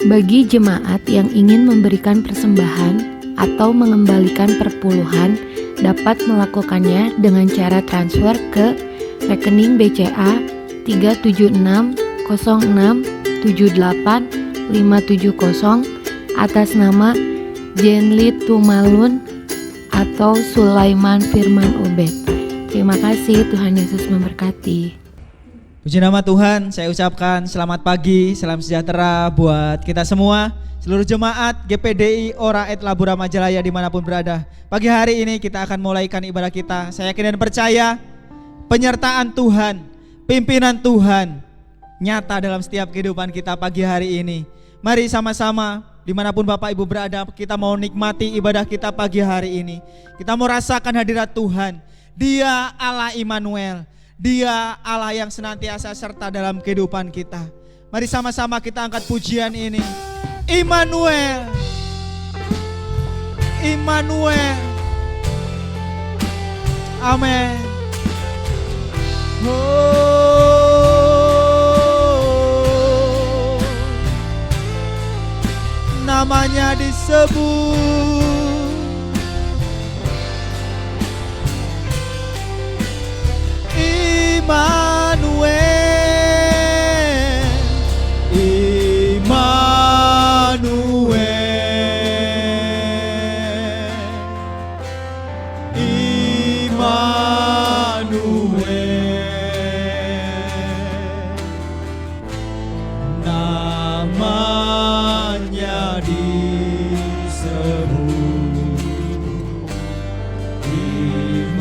Bagi jemaat yang ingin memberikan persembahan atau mengembalikan perpuluhan dapat melakukannya dengan cara transfer ke rekening BCA 3760678570 atas nama Jenly Tumalun atau Sulaiman Firman Obed. Terima kasih, Tuhan Yesus memberkati. Puji nama Tuhan, saya ucapkan selamat pagi, salam sejahtera buat kita semua, seluruh jemaat GPDI Ora et Labura Majalaya dimanapun berada. Pagi hari ini kita akan mulaikan ibadah kita. Saya yakin dan percaya penyertaan Tuhan, pimpinan Tuhan nyata dalam setiap kehidupan kita pagi hari ini. Mari sama-sama dimanapun Bapak Ibu berada, kita mau nikmati ibadah kita pagi hari ini. Kita mau rasakan hadirat Tuhan. Dia Allah Immanuel. Dia Allah yang senantiasa serta dalam kehidupan kita. Mari sama-sama kita angkat pujian ini. Immanuel, Immanuel. Amin. Oh, namanya disebut Immanuel, Immanuel, Immanuel, namanya disebut Immanuel.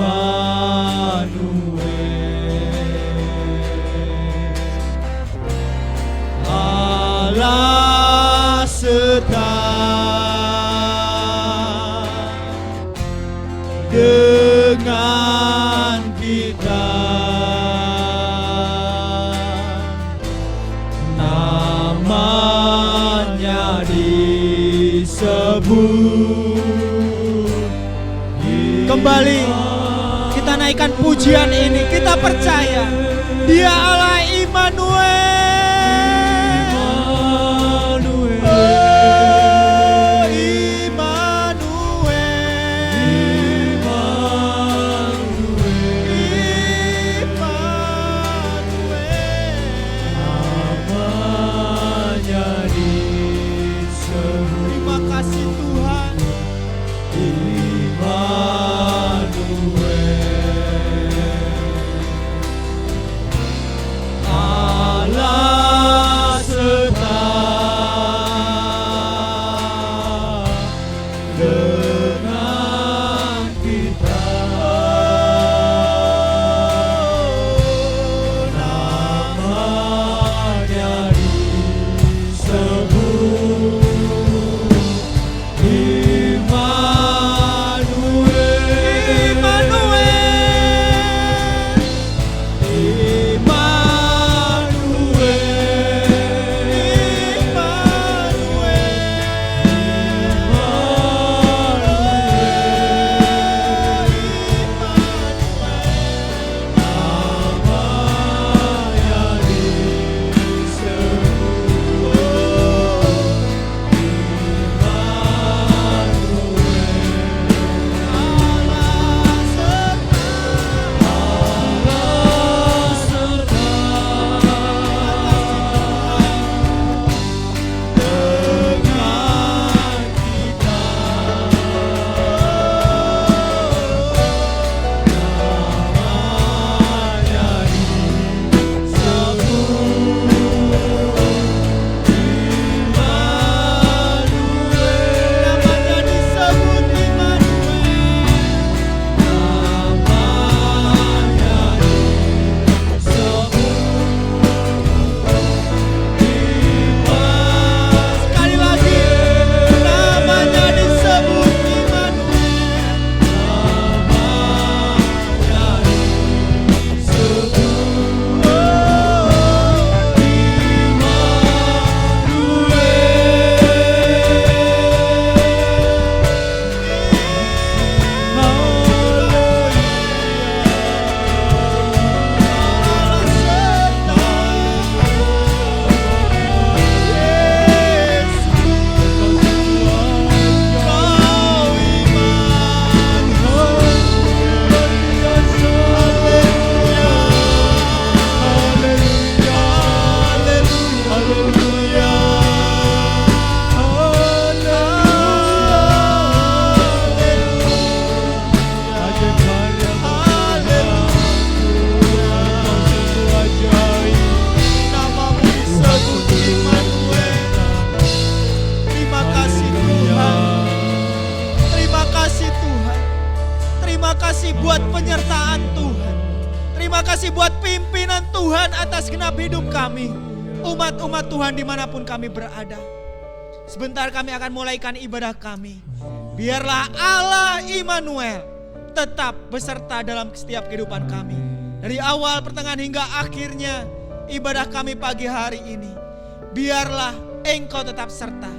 Allah serta dengan kita, namanya disebut. Kembali kita naikkan pujian ini, kita percaya Dia Allah Immanuel. kasih buat penyertaan Tuhan. Terima kasih buat pimpinan Tuhan atas genap hidup kami. Umat-umat Tuhan dimanapun kami berada. Sebentar kami akan mulaikan ibadah kami. Biarlah Allah Immanuel tetap beserta dalam setiap kehidupan kami. Dari awal, pertengahan hingga akhirnya ibadah kami pagi hari ini. Biarlah Engkau tetap serta.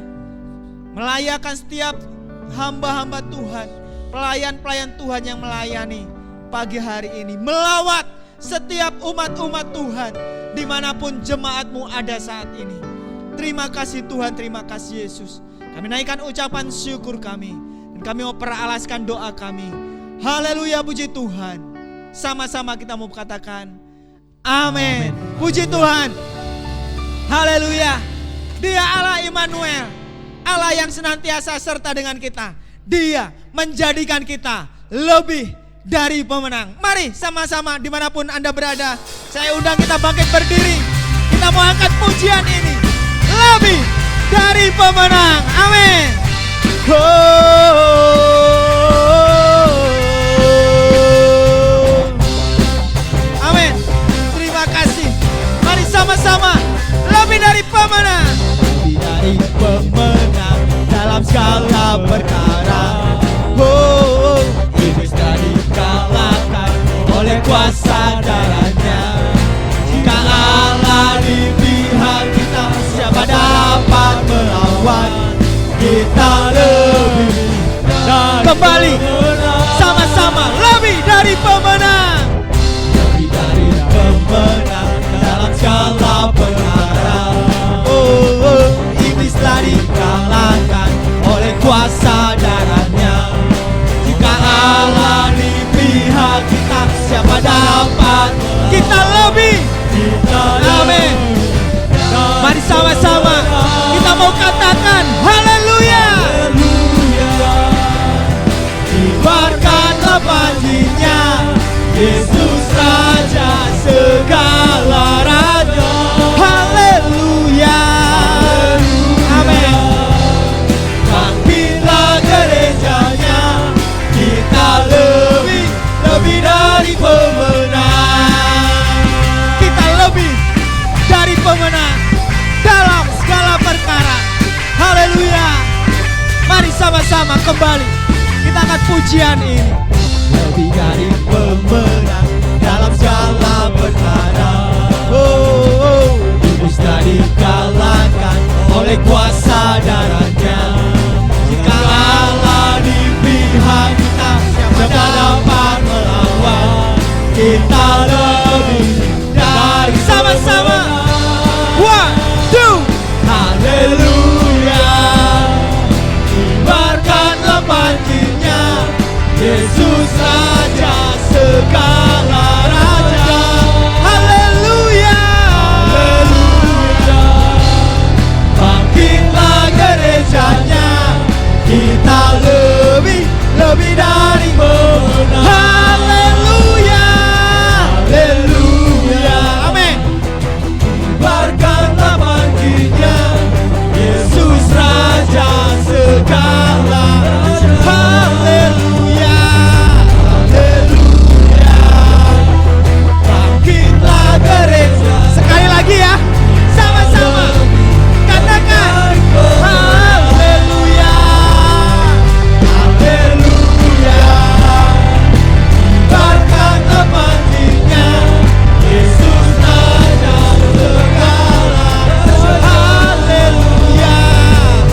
Melayakan setiap hamba-hamba Tuhan, pelayan-pelayan Tuhan yang melayani pagi hari ini. Melawat setiap umat-umat Tuhan dimanapun jemaat-Mu ada saat ini. Terima kasih Tuhan, terima kasih Yesus. Kami naikkan ucapan syukur kami. Dan kami mau peralaskan doa kami. Haleluya, puji Tuhan. Sama-sama kita mau katakan amin. Puji Tuhan. Haleluya. Dia Allah Immanuel, Allah yang senantiasa serta dengan kita. Dia menjadikan kita lebih dari pemenang. Mari sama-sama dimanapun Anda berada, saya undang kita bangkit berdiri. Kita mau angkat pujian ini. Lebih dari pemenang. Amin. Amin. Terima kasih. Mari sama-sama. Lebih dari pemenang. Lebih dari pemenang dalam segala perkara. Iblis telah dikalahkan oleh kuasa darahnya. Jika Allah di pihak kita, siapa dapat melawan? Kita lebih dari kembali pemenang. Sama-sama lebih dari pemenang. Lebih dari pemenang dalam segala perkara. Iblis telah dikalahkan oleh kuasa darahnya. Jika Allah di pihak kita, siapa dapat? Kita lebih. Amin. Mari sama-sama kita mau katakan haleluya. Kibarkanlah panjinya, Yesus Raja segala raja. Haleluya. Amin. Bangkitlah gerejanya, kita lebih dari pemenang. Kita lebih dari pemenang dalam segala perkara. Haleluya. Mari sama-sama kembali kita angkat pujian ini. Lebih dari pemenang dalam segala perkara. Iblis telah dikalahkan oleh kuasa darahnya. Jika Allah di pihak kita, siapa dapat melawan? Kita lebih dari sama-sama. One, two, haleluya. Kibarkanlah panjinya, Yesus Raja segala raja. Haleluya. Haleluya. Bangkitlah gerejanya, kita lebih dari pemenang. Haleluya. Haleluya. Amin. Kibarkanlah panjinya, Yesus Raja segala raja. Haleluya. Haleluya. Bangkitlah gereja. Sekali lagi ya, sama-sama katakan haleluya. Haleluya. Kibarkanlah panjinya, Yesus Raja segala raja. Haleluya.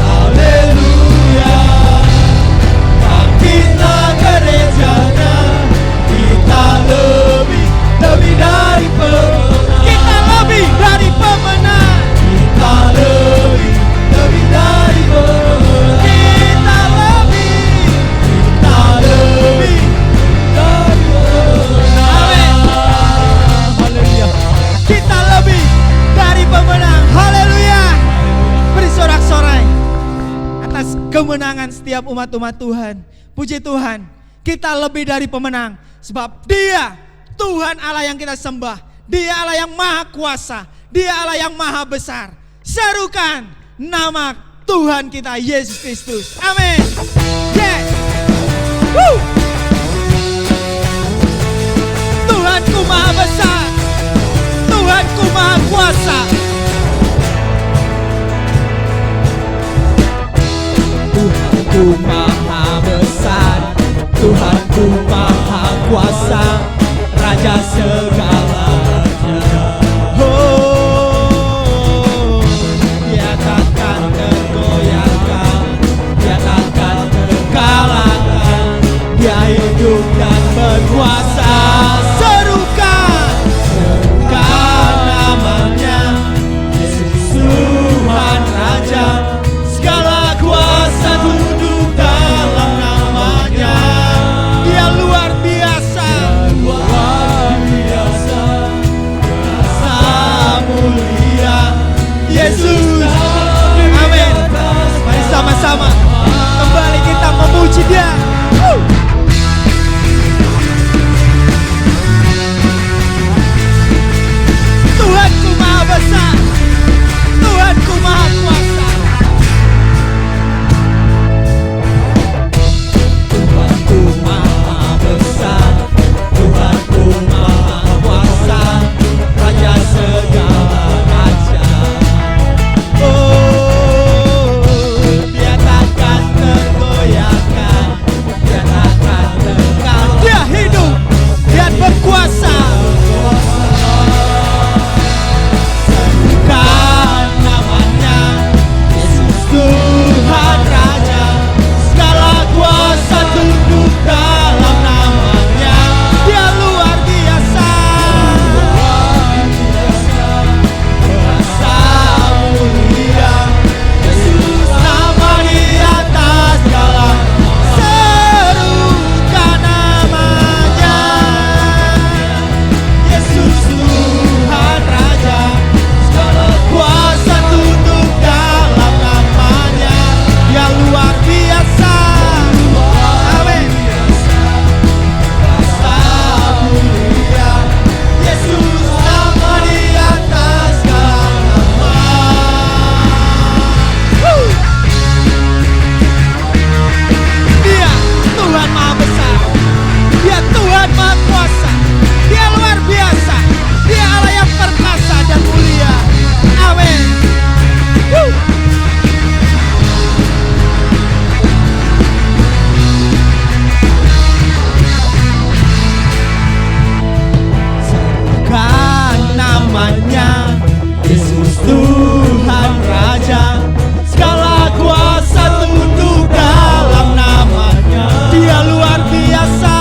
Haleluya. Bangkitlah gerejanya, kita lebih dari pemenang. Kita lebih dari pemenang. Kita lebih dari pemenang. Kita lebih dari pemenang. Amin. Haleluya. Kita lebih dari pemenang. Haleluya. Beri sorak-sorai atas kemenangan setiap umat-umat Tuhan. Puji Tuhan, kita lebih dari pemenang. Sebab Dia Tuhan Allah yang kita sembah. Dia Allah yang maha kuasa. Dia Allah yang maha besar. Serukan nama Tuhan kita Yesus Kristus. Amin. Yes. Woo. Tuhanku maha besar, Tuhanku maha kuasa. Tuhanku maha besar, Tuhanku maha kuasa, Raja segala raja. Oh, Dia takkan tergoyahkan, Dia takkan terkalahkan, Dia hidup dan berkuasa. Serukan namanya, Yesus Tuhan Raja, segala kuasa tunduk dalam namanya. Dia luar biasa, kuasa mulia, Yesus. Amin. Mari sama-sama kembali kita memuji Dia. Tuhanku maha besar, Tuhanku maha kuasa. Tuhanku maha besar, Tuhanku maha kuasa, Raja segala raja. Oh, Dia takkan tergoyahkan, Dia takkan terkalahkan. Dia hidup dan berkuasa. Namanya Yesus Tuhan Raja, segala kuasa tunduk dalam namanya. Dia luar biasa, kuasa mulia, Yesus nama di atas segala. Serukan namanya, Yesus Tuhan Raja, kuasa tunduk dalam namanya. Dia luar biasa. Amin. Kuasa mulia, Yesus nama di atas segala nama. Dia Tuhan maha besar, Dia Tuhan maha kuasa, Dia luar biasa, Dia Allah yang perkasa dan mulia. Amin. Serukan namanya, Yesus Tuhan Raja, segala kuasa tunduk dalam namanya. Dia luar biasa.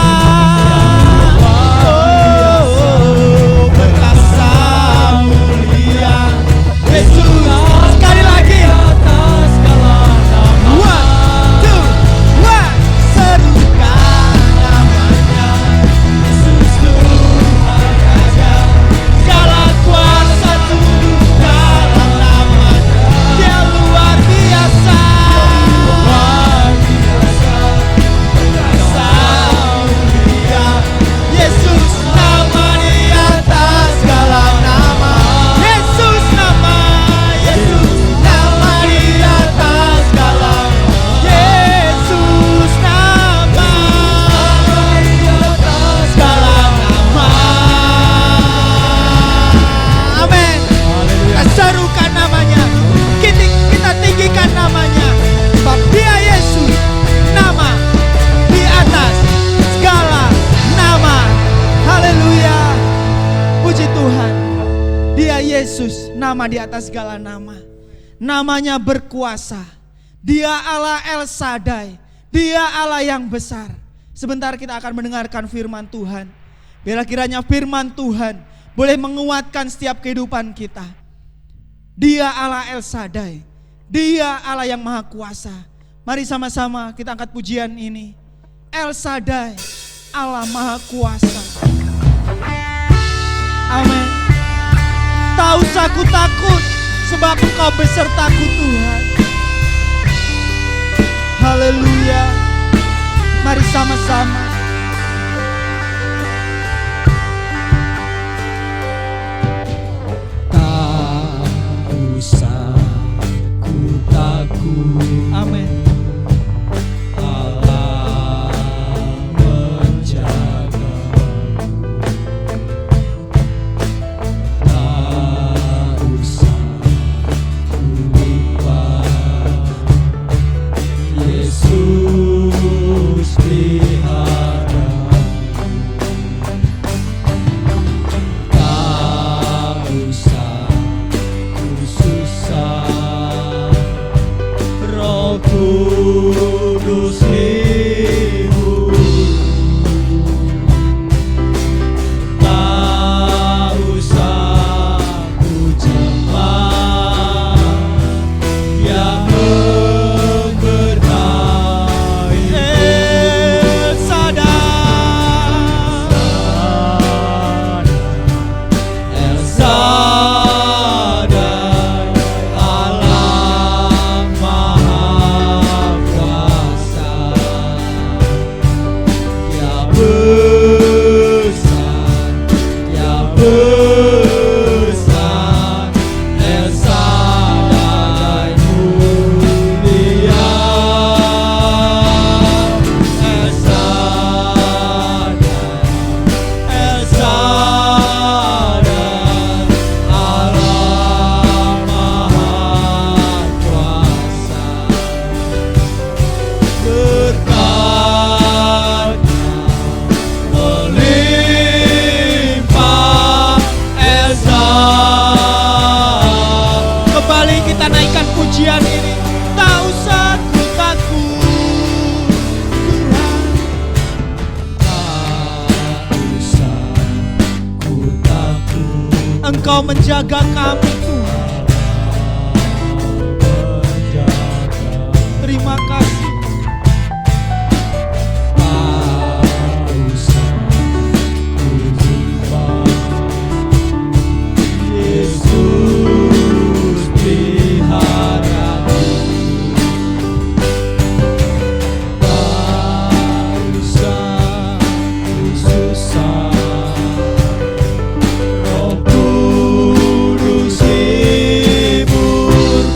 Oh, perkasa mulia, Yesus. Sekali lagi. One, two, one. Serukan namanya, Yesus Tuhan Raja, segala kuasa tunduk dalam namanya. Dia luar biasa. Perkasa mulia, Yesus nama di atas segala nama. Yesus nama, Yesus nama di atas segala. Yesus nama di atas segala nama. Amin. Kita serukan namanya, kita tinggikan namanya, sebab Dia Yesus nama di atas segala nama. Haleluya. Puji Tuhan. Dia Yesus nama di atas segala nama. Namanya berkuasa. Dia Allah El Shaddai. Dia Allah yang besar. Sebentar kita akan mendengarkan firman Tuhan. Biarlah kiranya firman Tuhan boleh menguatkan setiap kehidupan kita. Dia Allah El Shaddai. Dia Allah yang maha kuasa. Mari sama-sama kita angkat pujian ini. El Shaddai, Allah maha kuasa. Amin. Tak usah ku takut, sebab Engkau besertaku Tuhan. Haleluya. Mari sama-sama. Tak usah ku takut. Amin. Allah menjaga. Engkau menjaga kami Tuhan. Terima kasih. Yesus peliharaku, tak usah susah. Roh Kudus hiburku,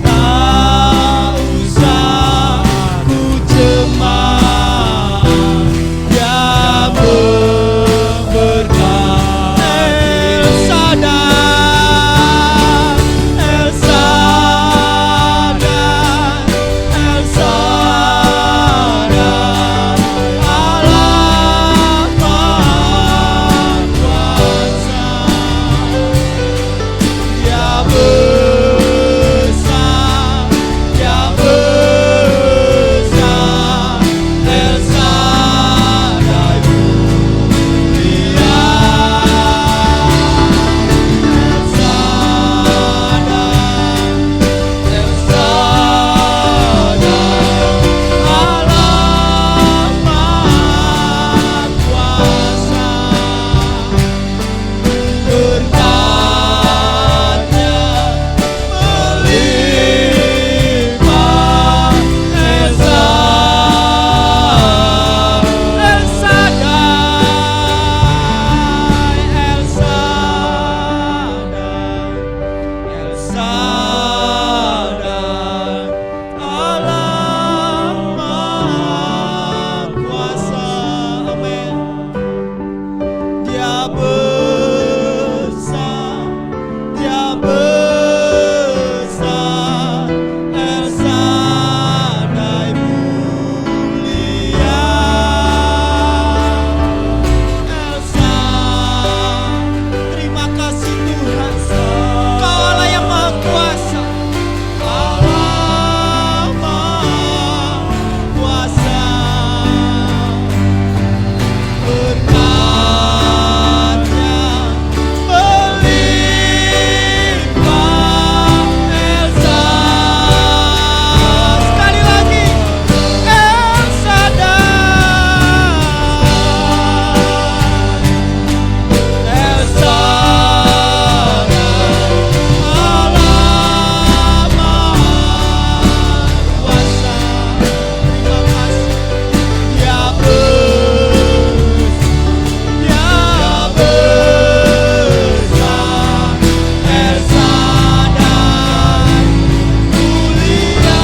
tak usah ku cemas. Dia memberkati. El Shaddai, El Shaddai, El Shaddai, Allah Maha Kuasa. Dia besar, Dia besar, El Shaddai mulia. El Shaddai, Allah Maha Kuasa. Berkatnya melimpah. El Shaddai, El Shaddai, El Shaddai, Allah Maha Kuasa. Amin. Dia besar, Dia besar, El Shaddai mulia. El Shaddai, terima kasih Tuhan. Kau Allah yang Maha Kuasa, Allah Maha Kuasa. Berkatnya melimpah. El Shaddai, sekali lagi, El Shaddai, El Shaddai, Allah Maha Kuasa. Terima kasih. Dia besar, El Shaddai mulia.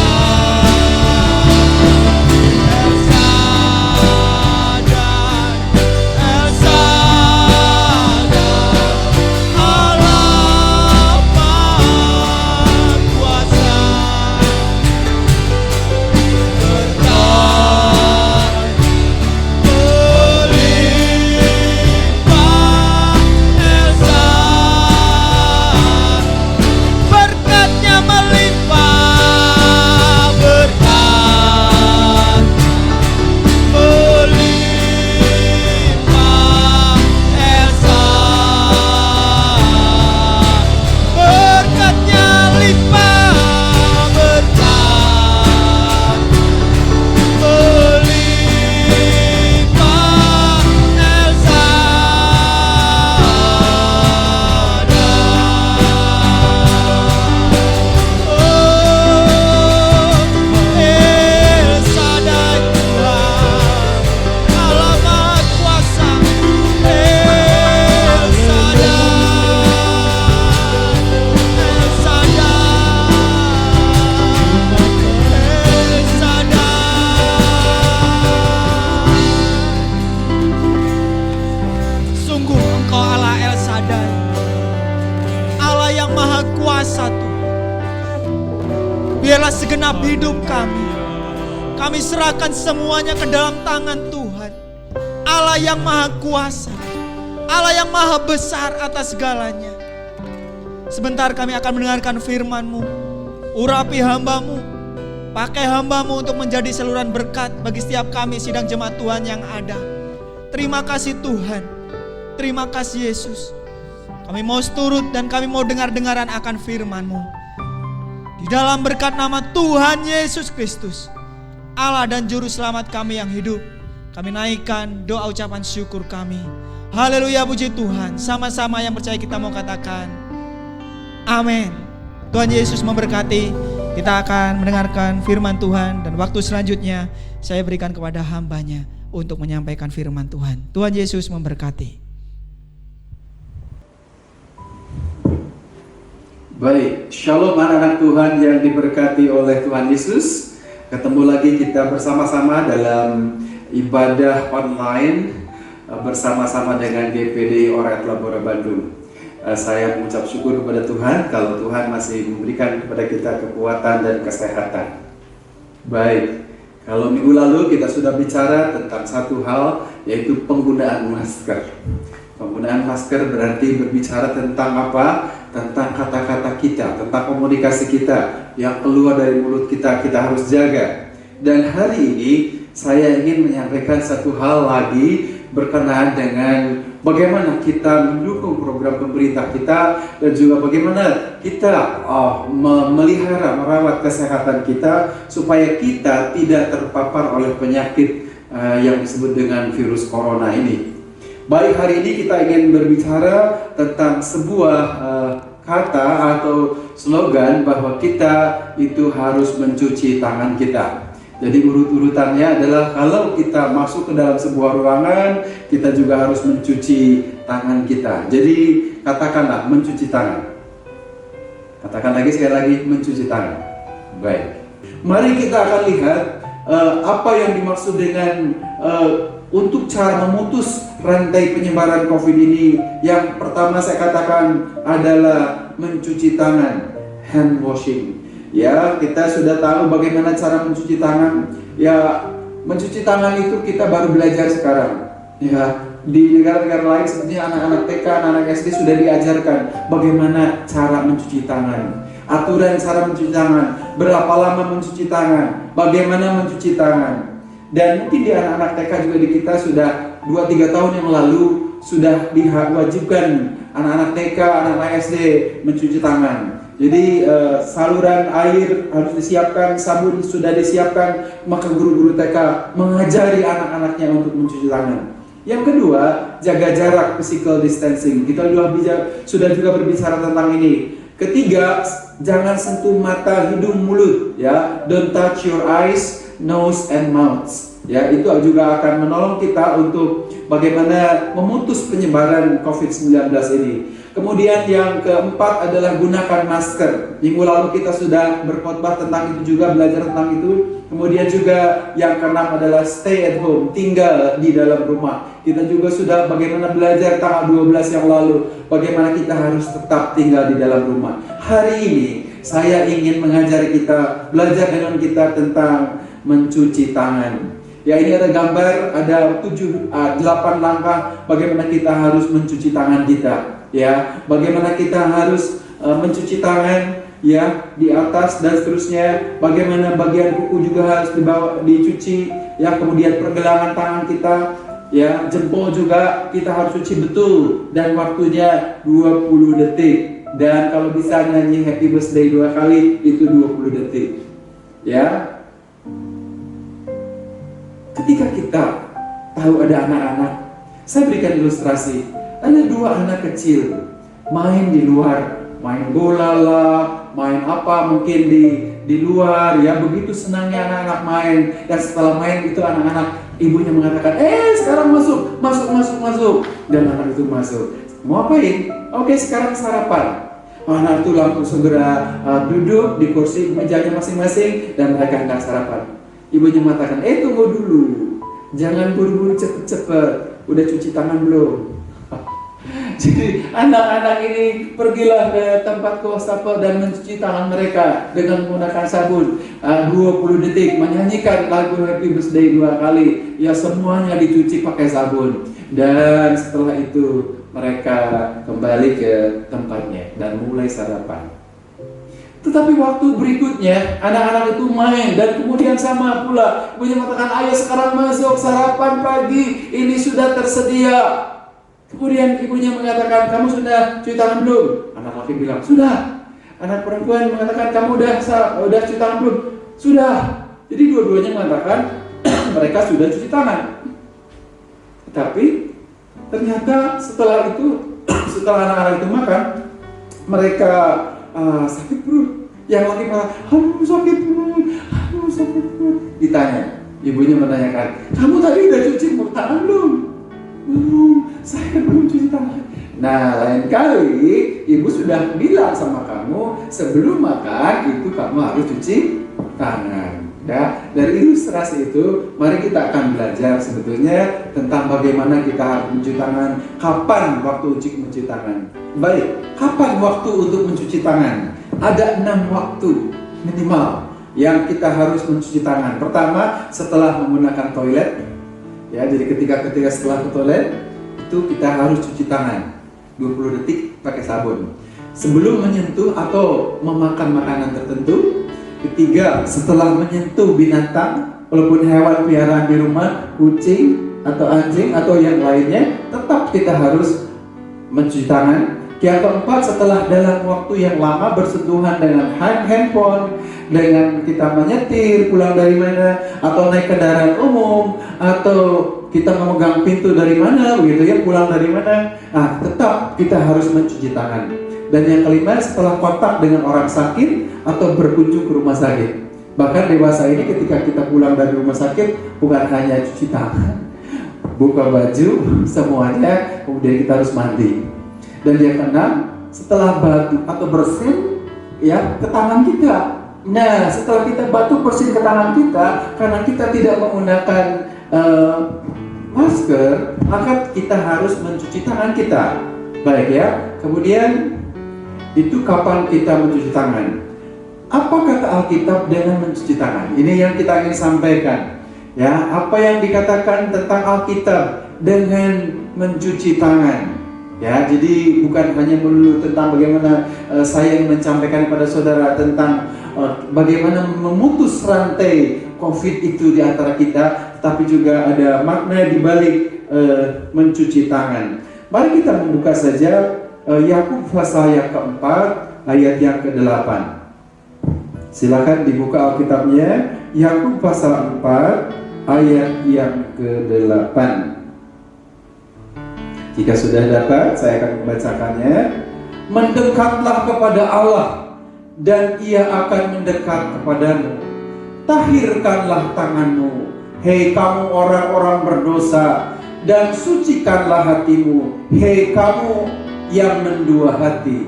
El Shaddai, El Shaddai, Allah Maha Kuasa. Berkatnya melimpah, berkat melimpah. El Shaddai, berkatnya limpah, berkat melimpah. El Shaddai, Tuhan, Allah Maha Kuasa. El Shaddai, El Shaddai. Sungguh Engkau Allah El Shaddai, Allah yang Maha Kuasa Tuhan. Biarlah segenap hidup kami serahkan semuanya ke dalam tangan Tuhan. Allah yang Maha Kuasa, Allah yang Maha Besar atas segalanya. Sebentar kami akan mendengarkan firman-Mu. Urapi hamba-Mu, pakai hamba-Mu untuk menjadi saluran berkat bagi setiap kami sidang jemaat Tuhan yang ada. Terima kasih Tuhan. Terima kasih Yesus. Kami mau turut dan kami mau dengar-dengaran akan firman-Mu. Di dalam berkat nama Tuhan Yesus Kristus, Allah dan Juru Selamat kami yang hidup, kami naikkan doa ucapan syukur kami. Haleluya, puji Tuhan. Sama-sama yang percaya kita mau katakan amin. Tuhan Yesus memberkati. Kita akan mendengarkan firman Tuhan, dan waktu selanjutnya saya berikan kepada hamba-Nya untuk menyampaikan firman Tuhan. Tuhan Yesus memberkati. Baik, shalom anak-anak Tuhan yang diberkati oleh Tuhan Yesus. Ketemu lagi kita bersama-sama dalam ibadah online bersama-sama dengan GPDI Ora Et Labora Bandung. Saya mengucap syukur kepada Tuhan kalau Tuhan masih memberikan kepada kita kekuatan dan kesehatan. Baik, kalau minggu lalu kita sudah bicara tentang satu hal, yaitu penggunaan masker. Penggunaan masker berarti berbicara tentang apa? Tentang kata-kata kita, tentang komunikasi kita yang keluar dari mulut kita, kita harus jaga. Dan hari ini saya ingin menyampaikan satu hal lagi berkenaan dengan bagaimana kita mendukung program pemerintah kita dan juga bagaimana kita memelihara, merawat kesehatan kita supaya kita tidak terpapar oleh penyakit yang disebut dengan virus corona ini. Baik, hari ini kita ingin berbicara tentang sebuah kata atau slogan bahwa kita itu harus mencuci tangan kita. Jadi urut-urutannya adalah kalau kita masuk ke dalam sebuah ruangan, kita juga harus mencuci tangan kita. Jadi katakanlah mencuci tangan. Katakan lagi, sekali lagi, mencuci tangan. Baik. Mari kita akan lihat apa yang dimaksud dengan untuk cara memutus rantai penyebaran COVID ini. Yang pertama saya katakan adalah mencuci tangan, hand washing. Ya, kita sudah tahu bagaimana cara mencuci tangan. Ya, mencuci tangan itu kita baru belajar sekarang. Ya, di negara-negara lain seperti anak-anak TK, anak-anak SD sudah diajarkan bagaimana cara mencuci tangan. Aturan cara mencuci tangan, berapa lama mencuci tangan, bagaimana mencuci tangan. Dan mungkin di anak-anak TK juga di kita sudah 2-3 tahun yang lalu sudah diwajibkan anak-anak TK, anak-anak SD mencuci tangan. Jadi saluran air harus disiapkan, sabun sudah disiapkan, maka guru-guru TK mengajari anak-anaknya untuk mencuci tangan. Yang kedua, jaga jarak, physical distancing. Kita sudah juga berbicara tentang ini. Ketiga, jangan sentuh mata, hidung, mulut, ya. Don't touch your eyes, nose and mouth. Ya, itu juga akan menolong kita untuk bagaimana memutus penyebaran COVID-19 ini. Kemudian yang keempat adalah gunakan masker. Minggu lalu kita sudah berkhotbah tentang itu juga, belajar tentang itu. Kemudian juga yang keenam adalah stay at home, tinggal di dalam rumah. Kita juga sudah bagaimana belajar tanggal 12 yang lalu, bagaimana kita harus tetap tinggal di dalam rumah. Hari ini saya ingin mengajari kita, belajar dengan kita tentang mencuci tangan. Ya, ini ada gambar, ada 8 langkah bagaimana kita harus mencuci tangan kita. Ya, bagaimana kita harus mencuci tangan, ya, di atas dan seterusnya. Bagaimana bagian kuku juga harus dicuci, ya. Kemudian pergelangan tangan kita, ya, jempol juga kita harus cuci betul dan waktunya 20 detik. Dan kalau bisa nyanyi happy birthday 2 kali itu 20 detik. Ya. Ketika kita tahu ada anak-anak, saya berikan ilustrasi. Ada 2 anak kecil main di luar, main bola lah, main apa mungkin di luar, ya. Begitu senangnya anak-anak main, dan setelah main itu anak-anak, ibunya mengatakan, sekarang masuk, dan anak itu masuk. Mau apain? Oke, sekarang sarapan. Anak itu langsung segera duduk di kursi mejanya masing-masing dan mereka hendak sarapan. Ibunya mengatakan, tunggu dulu, jangan buru-buru cepet-cepet, udah cuci tangan belum? Jadi anak-anak ini pergilah ke tempat wastafel dan mencuci tangan mereka dengan menggunakan sabun 20 detik, menyanyikan lagu happy birthday 2 kali. Ya, semuanya dicuci pakai sabun. Dan setelah itu mereka kembali ke tempatnya dan mulai sarapan. Tetapi waktu berikutnya anak-anak itu main dan kemudian sama pula ibunya mengatakan, ayo sekarang masuk sarapan pagi, ini sudah tersedia. Kemudian ibunya mengatakan, kamu sudah cuci tangan belum? Anak laki bilang, sudah. Anak perempuan mengatakan, kamu udah cuci tangan belum? Sudah. Jadi dua-duanya mengatakan mereka sudah cuci tangan. Tetapi ternyata setelah itu, setelah anak-anak itu makan, mereka sakit perut. Yang laki malah, aduh sakit perut. Ditanya, ibunya menanyakan, kamu tadi udah cuci tangan belum? Belum, saya belum cuci tangan. Nah, lain kali ibu sudah bilang sama kamu sebelum makan itu kamu harus cuci tangan. Ya, dari ilustrasi itu, mari kita akan belajar sebetulnya tentang bagaimana kita harus mencuci tangan. Kapan waktu mencuci tangan? Baik, kapan waktu untuk mencuci tangan? Ada 6 waktu minimal yang kita harus mencuci tangan. Pertama, setelah menggunakan toilet. Ya, jadi ketika setelah ke toilet itu kita harus cuci tangan 20 detik pakai sabun. Sebelum menyentuh atau memakan makanan tertentu. Ketiga, setelah menyentuh binatang, walaupun hewan peliharaan di rumah, kucing atau anjing atau yang lainnya, tetap kita harus mencuci tangan. Yang keempat, setelah dalam waktu yang lama bersentuhan dengan handphone, dengan kita menyetir, pulang dari mana, atau naik kendaraan umum, atau kita memegang pintu dari mana, begitu ya, pulang dari mana, tetap kita harus mencuci tangan. Dan yang kelima, setelah kontak dengan orang sakit atau berkunjung ke rumah sakit. Bahkan dewasa ini ketika kita pulang dari rumah sakit, bukan hanya cuci tangan, buka baju, semuanya, kemudian kita harus mandi. Dan yang keenam, setelah batuk atau bersin ya ke tangan kita. Nah, setelah kita batuk bersin ke tangan kita, karena kita tidak menggunakan masker, maka kita harus mencuci tangan kita. Baik ya. Kemudian itu kapan kita mencuci tangan? Apa kata Alkitab dengan mencuci tangan? Ini yang kita ingin sampaikan. Ya, apa yang dikatakan tentang Alkitab dengan mencuci tangan? Ya, jadi bukan hanya melulu tentang bagaimana saya ingin menyampaikan kepada saudara tentang bagaimana memutus rantai COVID itu di antara kita, tetapi juga ada makna di balik mencuci tangan. Mari kita membuka saja Yakub pasal yang keempat ayat yang ke-8. Silakan dibuka Alkitabnya, Yakub pasal 4 ayat yang ke-8. Jika sudah dapat, saya akan membacakannya. Mendekatlah kepada Allah, dan Ia akan mendekat kepadamu. Tahirkanlah tanganmu, hei kamu orang-orang berdosa, dan sucikanlah hatimu, hei kamu yang mendua hati.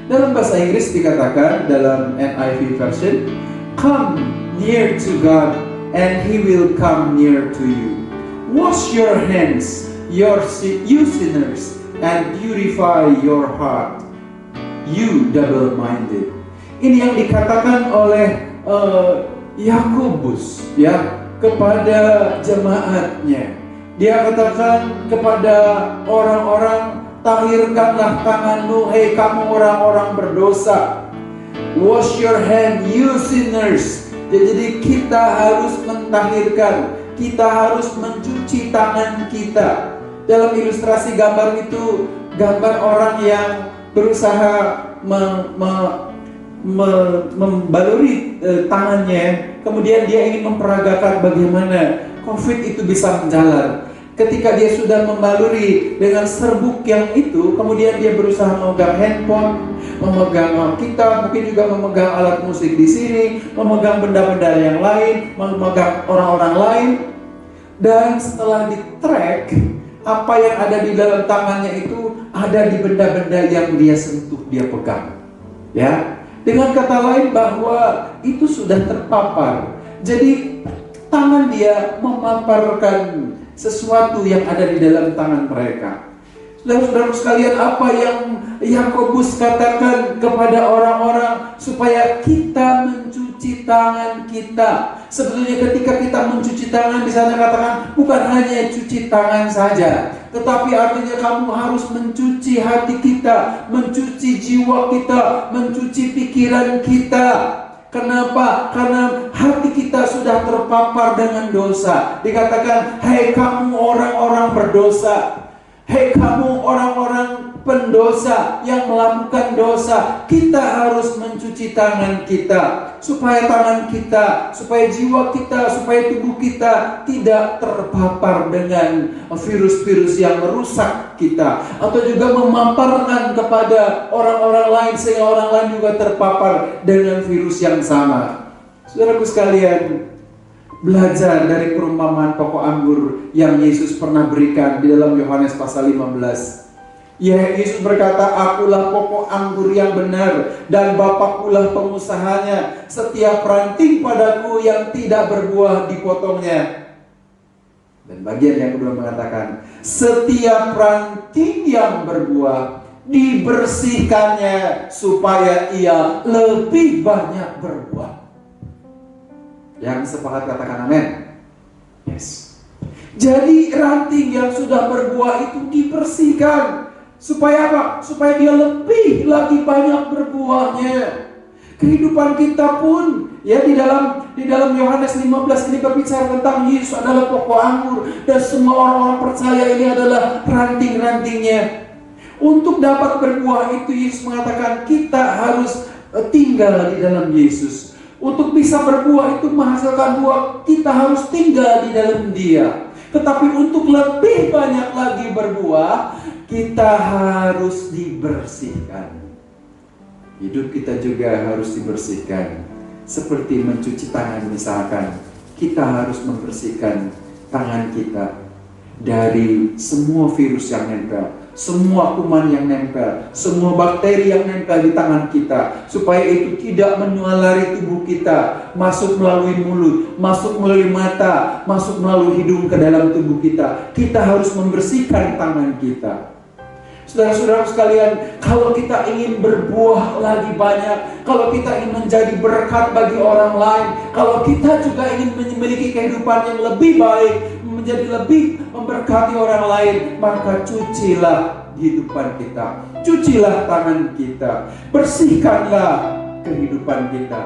Dalam bahasa Inggris dikatakan dalam NIV version, come near to God, and He will come near to you. Wash your hands, you sinners, and purify your heart, you double-minded. Ini yang dikatakan oleh Yakobus ya kepada jemaatnya. Dia katakan kepada orang-orang, tahirkanlah tanganmu, hei kamu orang-orang berdosa. Wash your hand, you sinners. Jadi kita harus mentahirkan, kita harus mencuci tangan kita. Dalam ilustrasi gambar itu, gambar orang yang berusaha membaluri tangannya, kemudian dia ingin memperagakan bagaimana COVID itu bisa menjalar. Ketika dia sudah membaluri dengan serbuk yang itu, kemudian dia berusaha memegang handphone, memegang kitab, mungkin juga memegang alat musik di sini, memegang benda-benda yang lain, memegang orang-orang lain. Dan setelah di-track, apa yang ada di dalam tangannya itu ada di benda-benda yang dia sentuh, dia pegang. Ya, dengan kata lain bahwa itu sudah terpapar. Jadi tangan dia memaparkan sesuatu yang ada di dalam tangan mereka. Saudara-saudara sekalian, apa yang Yakobus katakan kepada orang-orang supaya kita mencuci tangan kita. Sebetulnya ketika kita mencuci tangan, di sana katakan bukan hanya cuci tangan saja, tetapi artinya kamu harus mencuci hati kita, mencuci jiwa kita, mencuci pikiran kita. Kenapa? Karena hati kita sudah terpapar dengan dosa. Dikatakan, hei kamu orang-orang berdosa. Hei kamu orang-orang pendosa yang melakukan dosa, kita harus mencuci tangan kita, supaya tangan kita, supaya jiwa kita, supaya tubuh kita tidak terpapar dengan virus-virus yang merusak kita, atau juga memaparkan kepada orang-orang lain sehingga orang lain juga terpapar dengan virus yang sama. Saudaraku sekalian, belajar dari perumpamaan pokok anggur yang Yesus pernah berikan di dalam Yohanes pasal 15. Ya, Yesus berkata, akulah pokok anggur yang benar dan Bapakkulah pengusahanya. Setiap ranting padaku yang tidak berbuah dipotongnya. Dan bagian yang kedua mengatakan, setiap ranting yang berbuah dibersihkannya supaya ia lebih banyak berbuah. Yang sepakat katakan amin. Yes. Jadi ranting yang sudah berbuah itu dibersihkan. Supaya apa? Supaya dia lebih lagi banyak berbuahnya. Kehidupan kita pun ya di dalam Yohanes 15 ini berbicara tentang Yesus adalah pokok anggur dan semua orang-orang percaya ini adalah ranting-rantingnya. Untuk dapat berbuah itu Yesus mengatakan kita harus tinggal di dalam Yesus. Untuk bisa berbuah itu menghasilkan buah, kita harus tinggal di dalam Dia. Tetapi untuk lebih banyak lagi berbuah, kita harus dibersihkan. Hidup kita juga harus dibersihkan. Seperti mencuci tangan misalkan, kita harus membersihkan tangan kita dari semua virus yang nempel, semua kuman yang nempel, semua bakteri yang nempel di tangan kita, supaya itu tidak menyualari tubuh kita, masuk melalui mulut, masuk melalui mata, masuk melalui hidung ke dalam tubuh kita. Kita harus membersihkan tangan kita. Saudara-saudara sekalian, kalau kita ingin berbuah lagi banyak, kalau kita ingin menjadi berkat bagi orang lain, kalau kita juga ingin memiliki kehidupan yang lebih baik, menjadi lebih memberkati orang lain, maka cucilah kehidupan kita, cucilah tangan kita, bersihkanlah kehidupan kita.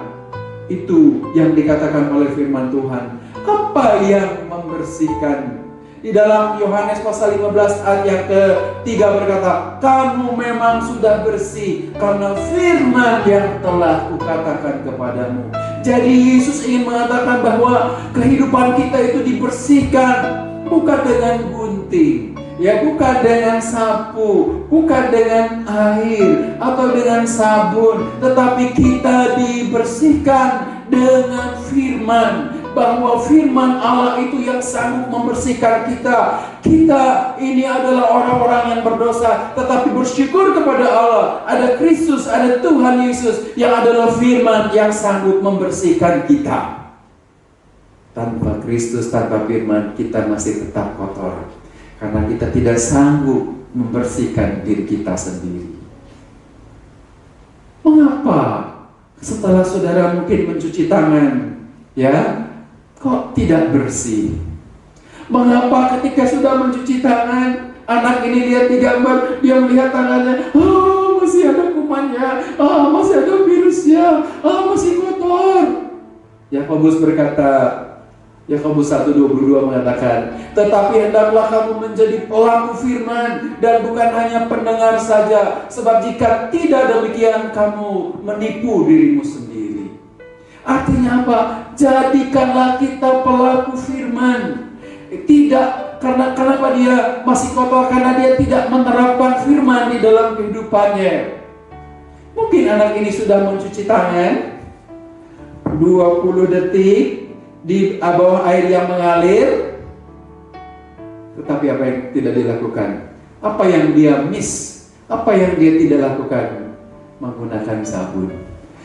Itu yang dikatakan oleh firman Tuhan. Apa yang membersihkan? Di dalam Yohanes pasal 15 ayat yang ke-3 berkata, kamu memang sudah bersih karena firman yang telah kukatakan kepadamu. Jadi Yesus ingin mengatakan bahwa kehidupan kita itu dibersihkan bukan dengan gunting, ya, bukan dengan sapu, bukan dengan air atau dengan sabun, tetapi kita dibersihkan dengan firman. Bahwa firman Allah itu yang sanggup membersihkan kita. Kita ini adalah orang-orang yang berdosa, tetapi bersyukur kepada Allah, ada Kristus, ada Tuhan Yesus yang adalah firman yang sanggup membersihkan kita. Tanpa Kristus, tanpa firman, kita masih tetap kotor, karena kita tidak sanggup membersihkan diri kita sendiri. Mengapa setelah saudara mungkin mencuci tangan, ya, kok tidak bersih? Mengapa ketika sudah mencuci tangan, anak ini lihat di gambar, dia melihat tangannya, oh masih ada kumannya, oh masih ada virusnya, oh masih kotor. Yakobus berkata, Yakobus 1:22 mengatakan, tetapi hendaklah kamu menjadi pelaku firman dan bukan hanya pendengar saja, sebab jika tidak demikian kamu menipu dirimu sendiri. Artinya apa? Jadikanlah kita pelaku firman. Tidak, karena kenapa dia masih kotor? Karena dia tidak menerapkan firman di dalam kehidupannya. Mungkin anak ini sudah mencuci tangan 20 detik di bawah air yang mengalir, tetapi apa yang tidak dilakukan? Apa yang dia miss? Apa yang dia tidak lakukan? Menggunakan sabun.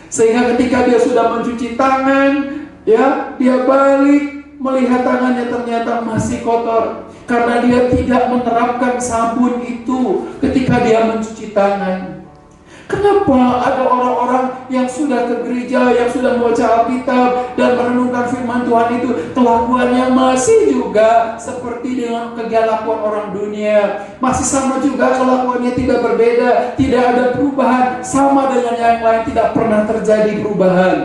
Sehingga ketika dia sudah mencuci tangan, ya, dia balik melihat tangannya ternyata masih kotor karena dia tidak menerapkan sabun itu ketika dia mencuci tangan. Kenapa ada orang-orang yang sudah ke gereja, yang sudah membaca Alkitab dan merenungkan firman Tuhan itu, kelakuannya masih juga seperti dengan kelakuan orang dunia, masih sama juga kelakuannya, tidak berbeda, tidak ada perubahan, sama dengan yang lain, tidak pernah terjadi perubahan.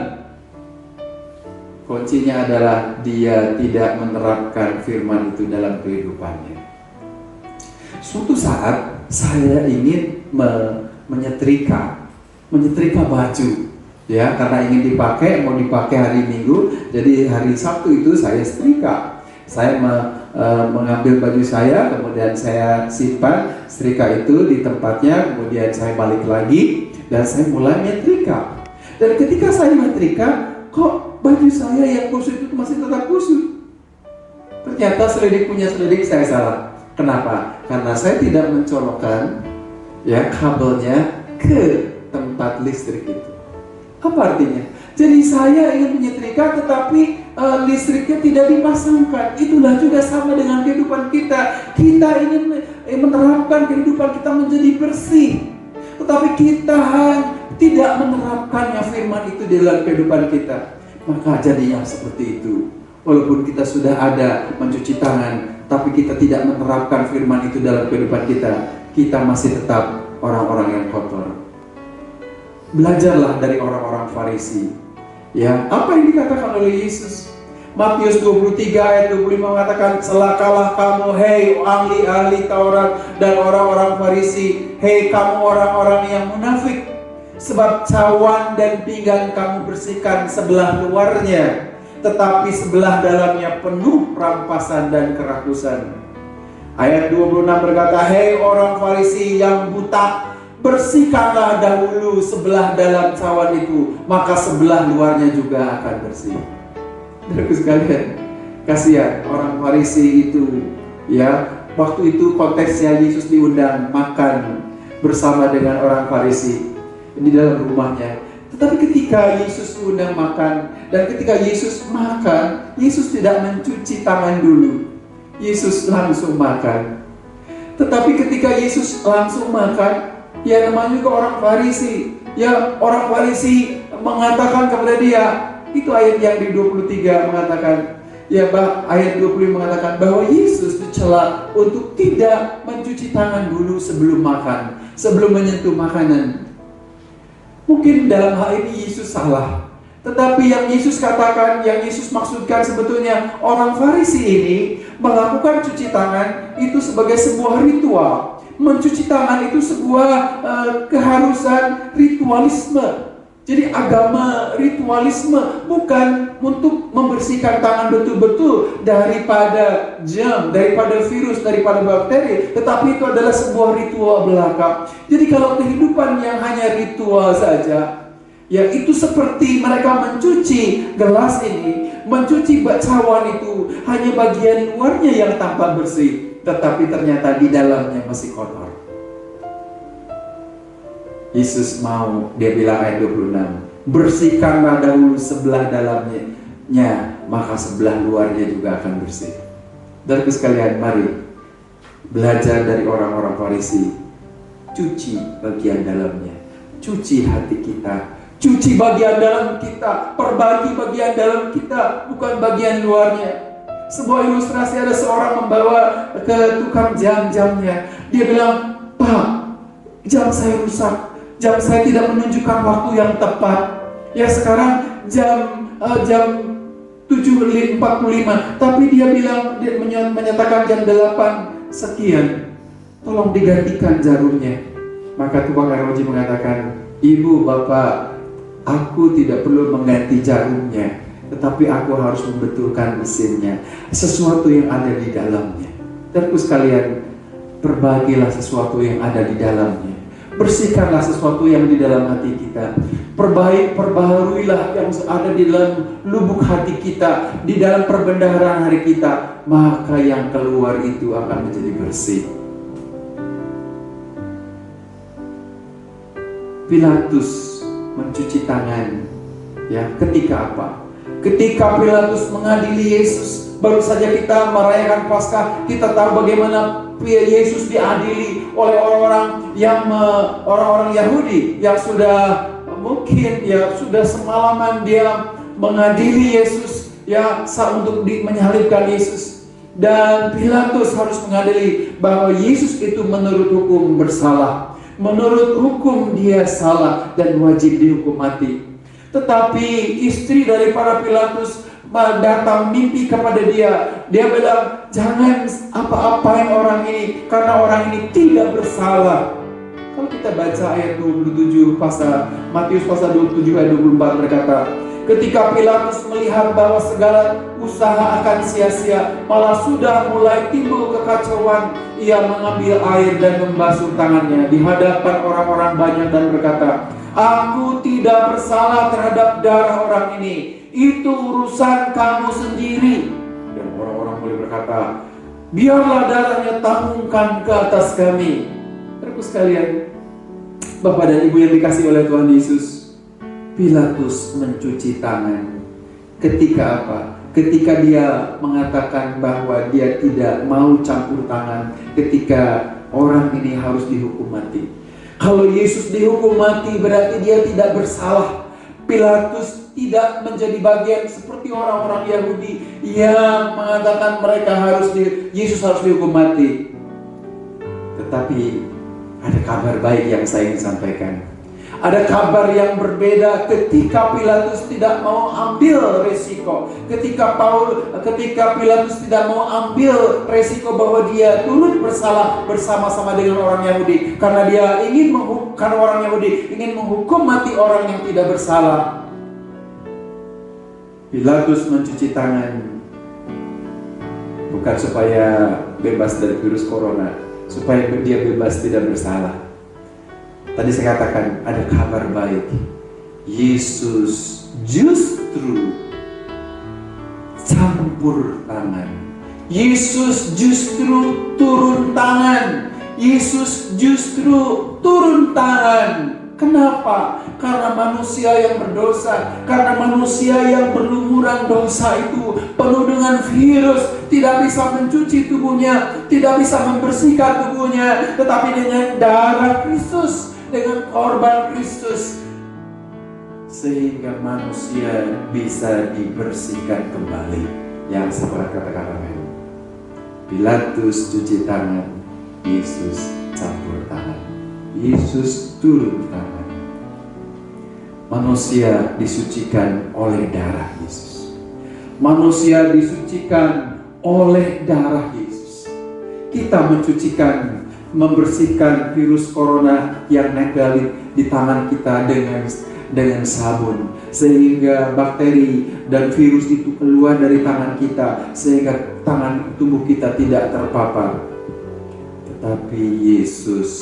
Kuncinya adalah dia tidak menerapkan firman itu dalam kehidupannya. suatu saat saya ingin menyetrika baju, ya, karena ingin mau dipakai hari Minggu. Jadi hari Sabtu itu saya setrika. Saya mengambil baju saya, kemudian saya simpan setrika itu di tempatnya, kemudian saya balik lagi dan saya mulai menyetrika. Dan ketika saya menyetrika, kok baju saya yang kusut itu masih tetap kusut. Ternyata punya selidik saya salah. Kenapa? Karena saya tidak mencolokkan, ya, kabelnya ke tempat listrik itu. Apa artinya? Jadi saya ingin menyetrika tetapi listriknya tidak dipasangkan. Itulah juga sama dengan kehidupan kita. Kita ingin menerapkan kehidupan kita menjadi bersih, tetapi kita tidak menerapkannya firman itu di dalam kehidupan kita. Maka jadinya seperti itu. Walaupun kita sudah ada mencuci tangan, tapi kita tidak menerapkan firman itu dalam kehidupan kita, kita masih tetap orang-orang yang kotor. Belajarlah dari orang-orang Farisi. Ya, apa yang dikatakan oleh Yesus? Matius 23 ayat 25 mengatakan, celakalah kamu, hei ahli-ahli Taurat dan orang-orang Farisi, hei kamu orang-orang yang munafik, sebab cawan dan pinggan kamu bersihkan sebelah luarnya, tetapi sebelah dalamnya penuh rampasan dan kerakusan. Ayat 26 berkata, hei orang Farisi yang buta, bersihkanlah dahulu sebelah dalam cawan itu, maka sebelah luarnya juga akan bersih. Saudaraku sekalian, kasihan orang Farisi itu, ya, waktu itu konteksnya Yesus diundang makan bersama dengan orang Farisi di dalam rumahnya. Tetapi ketika Yesus diundang makan, dan ketika Yesus makan, Yesus tidak mencuci tangan dulu. Yesus langsung makan. Tetapi ketika Yesus langsung makan, ya, namanya juga orang Farisi. Ya, orang Farisi mengatakan kepada dia, itu ayat yang di 23 mengatakan, ya, ayat 25 mengatakan bahwa Yesus dicela untuk tidak mencuci tangan dulu sebelum makan, sebelum menyentuh makanan. Mungkin dalam hal ini Yesus salah, tetapi yang Yesus katakan, yang Yesus maksudkan sebetulnya orang Farisi ini melakukan cuci tangan itu sebagai sebuah ritual. Mencuci tangan itu sebuah keharusan ritualisme. Jadi agama ritualisme bukan untuk membersihkan tangan betul-betul daripada jam, daripada virus, daripada bakteri, tetapi itu adalah sebuah ritual belaka. Jadi kalau kehidupan yang hanya ritual saja, ya, itu seperti mereka mencuci gelas ini, mencuci cawan itu, hanya bagian luarnya yang tampak bersih, tetapi ternyata di dalamnya masih kotor. Yesus mau, dia bilang ayat 26, bersihkanlah dahulu sebelah dalamnya, maka sebelah luarnya juga akan bersih. Saudaraku sekalian, mari belajar dari orang-orang Farisi. Cuci bagian dalamnya, cuci hati kita, cuci bagian dalam kita, perbaiki bagian dalam kita, bukan bagian luarnya. Sebuah ilustrasi, ada seorang membawa ke tukang jam-jamnya. Dia bilang, Pak, jam saya rusak, jam saya tidak menunjukkan waktu yang tepat. Ya, sekarang jam 7.45, tapi dia bilang, dia menyatakan jam 8 sekian. Tolong digantikan jarumnya. Maka tukang arloji mengatakan, Ibu, Bapak, aku tidak perlu mengganti jarumnya, tetapi aku harus membetulkan mesinnya, sesuatu yang ada di dalamnya. Saudaraku sekalian, perbaikilah sesuatu yang ada di dalamnya. Bersihkanlah sesuatu yang di dalam hati kita. Perbaharuilah yang ada di dalam lubuk hati kita, di dalam perbendaharaan hari kita, maka yang keluar itu akan menjadi bersih. Pilatus mencuci tangan, ya, ketika apa? Ketika Pilatus mengadili Yesus. Baru saja kita merayakan Paskah, kita tahu bagaimana Yesus diadili oleh orang-orang Yahudi yang sudah mungkin, ya, sudah semalaman dia mengadili Yesus, ya, untuk menyalibkan Yesus. Dan Pilatus harus mengadili bahwa Yesus itu menurut hukum bersalah, menurut hukum dia salah dan wajib dihukum mati. Tetapi istri daripada Pilatus datang mimpi kepada dia. Dia bilang, jangan apa-apain orang ini, karena orang ini tidak bersalah. Kalau kita baca ayat 27 Matius pasal 27 ayat 24 berkata, ketika Pilatus melihat bahwa segala usaha akan sia-sia, malah sudah mulai timbul kekacauan, ia mengambil air dan membasuh tangannya di hadapan orang-orang banyak dan berkata, aku tidak bersalah terhadap darah orang ini, itu urusan kamu sendiri. Dan orang-orang boleh berkata, biarlah darahnya tanggungkan ke atas kami. Terus sekalian, Bapak dan Ibu yang dikasih oleh Tuhan Yesus, Pilatus mencuci tangan. Ketika apa? Ketika dia mengatakan bahwa dia tidak mau campur tangan ketika orang ini harus dihukum mati. Kalau Yesus dihukum mati berarti dia tidak bersalah. Pilatus tidak menjadi bagian seperti orang-orang Yahudi yang mengatakan Yesus harus dihukum mati. Tetapi ada kabar baik yang saya ingin sampaikan. Ada kabar yang berbeda ketika Pilatus tidak mau ambil resiko. Ketika Pilatus tidak mau ambil resiko bahwa dia turut bersalah bersama-sama dengan orang Yahudi, karena orang Yahudi ingin menghukum mati orang yang tidak bersalah. Pilatus mencuci tangan bukan supaya bebas dari virus corona, supaya dia bebas tidak bersalah. Tadi saya katakan ada kabar baik. Yesus justru campur tangan. Yesus justru turun tangan. Yesus justru turun tangan. Kenapa? Karena manusia yang berdosa, karena manusia yang berlumuran dosa itu penuh dengan virus, tidak bisa mencuci tubuhnya, tidak bisa membersihkan tubuhnya, tetapi dengan darah Kristus, dengan korban Kristus, sehingga manusia bisa dibersihkan kembali. Yang seperti kata-kata Pilatus cuci tangan, Yesus campur tangan, Yesus turun tangan. Manusia disucikan oleh darah Yesus. Manusia disucikan oleh darah Yesus. Kita mencucikan, membersihkan virus corona yang nempel di tangan kita dengan sabun, sehingga bakteri dan virus itu keluar dari tangan kita, sehingga tangan tubuh kita tidak terpapar. Tetapi Yesus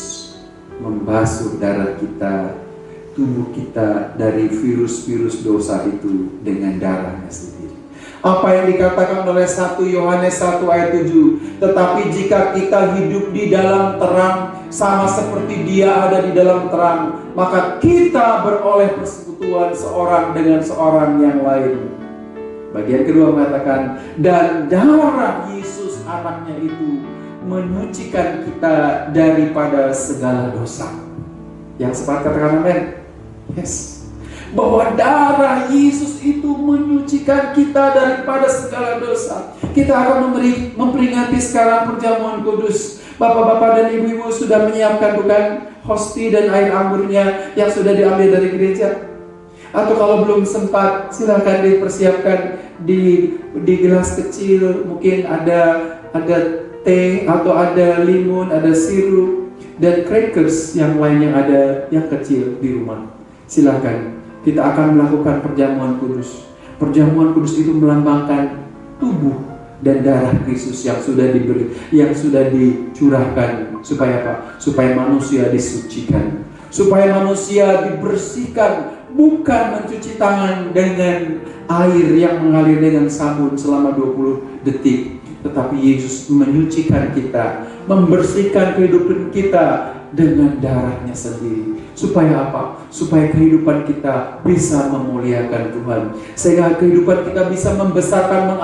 membasuh darah kita, tubuh kita dari virus-virus dosa itu dengan darahnya sendiri. Apa yang dikatakan oleh 1 Yohanes 1 ayat 7, tetapi jika kita hidup di dalam terang sama seperti Dia ada di dalam terang, maka kita beroleh persekutuan seorang dengan seorang yang lain. Bagian kedua mengatakan, dan darah Yesus anaknya itu menyucikan kita daripada segala dosa. Yang sepakat katakan amin. Yes. Bahwa darah Yesus itu menyucikan kita daripada segala dosa. Kita akan memperingati sekarang perjamuan kudus. Bapak-bapak dan ibu-ibu sudah menyiapkan bukan hosti dan air anggurnya yang sudah diambil dari gereja? Atau kalau belum sempat, silakan dipersiapkan di gelas kecil. Mungkin ada teh atau ada limun, ada sirup dan crackers yang lain yang ada yang kecil di rumah. Silakan, kita akan melakukan perjamuan kudus. Perjamuan kudus itu melambangkan tubuh dan darah Kristus yang sudah dicurahkan supaya apa? Supaya manusia disucikan, supaya manusia dibersihkan, bukan mencuci tangan dengan air yang mengalir dengan sabun selama 20 detik, tetapi Yesus menyucikan kita, membersihkan kehidupan kita dengan darahnya sendiri. Supaya apa? Supaya kehidupan kita bisa memuliakan Tuhan, sehingga kehidupan kita bisa membesarkan,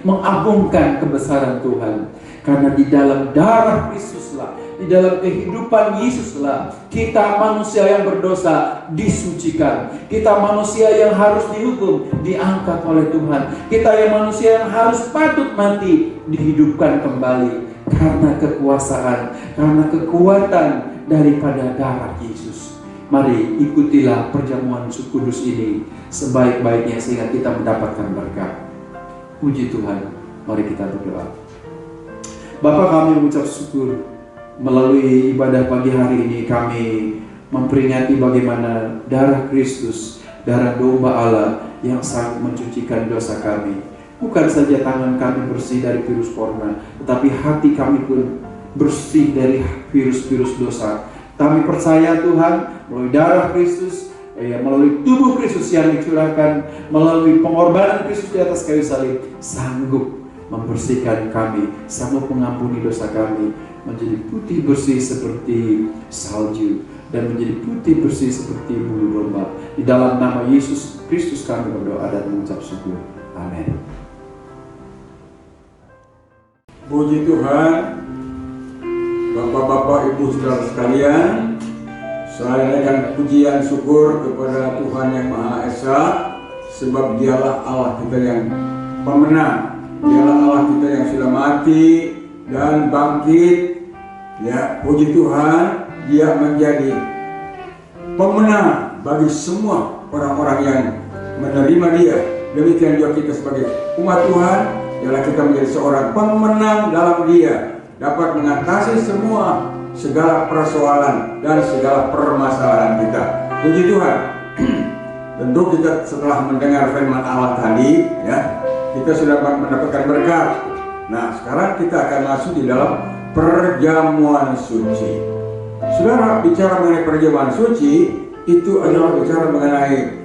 mengagungkan kebesaran Tuhan. Karena di dalam darah Kristuslah, di dalam kehidupan Yesuslah, kita manusia yang berdosa disucikan. Kita manusia yang harus dihukum diangkat oleh Tuhan. Kita yang manusia yang harus patut mati dihidupkan kembali. Karena kekuasaan, karena kekuatan daripada darah Yesus. Mari ikutilah perjamuan kudus ini sebaik-baiknya sehingga kita mendapatkan berkat. Puji Tuhan, mari kita berdoa. Bapa, kami mengucap syukur melalui ibadah pagi hari ini. Kami memperingati bagaimana darah Kristus, darah domba Allah yang sangat mencucikan dosa kami. Bukan saja tangan kami bersih dari virus corona, tetapi hati kami pun bersih dari virus-virus dosa. Kami percaya Tuhan, melalui darah Kristus, melalui tubuh Kristus yang dicurahkan, melalui pengorbanan Kristus di atas kayu salib, sanggup membersihkan kami, sanggup mengampuni dosa kami, menjadi putih bersih seperti salju, dan menjadi putih bersih seperti bulu domba. Di dalam nama Yesus Kristus kami berdoa dan mengucap syukur. Amin. Puji Tuhan. Bapak-bapak, ibu, saudara sekalian, saya naikkan pujian syukur kepada Tuhan yang Maha Esa, sebab Dialah Allah kita yang pemenang. Dialah Allah kita yang sudah mati dan bangkit. Ya, puji Tuhan, Dia menjadi pemenang bagi semua orang-orang yang menerima Dia. Demikian juga kita sebagai umat Tuhan, ialah kita menjadi seorang pemenang dalam Dia, dapat mengatasi semua segala persoalan dan segala permasalahan kita. Puji Tuhan. Tentu kita setelah mendengar firman Allah tadi, ya, kita sudah mendapatkan berkat. Nah, sekarang kita akan masuk di dalam perjamuan suci. Saudara, bicara mengenai perjamuan suci itu adalah bicara mengenai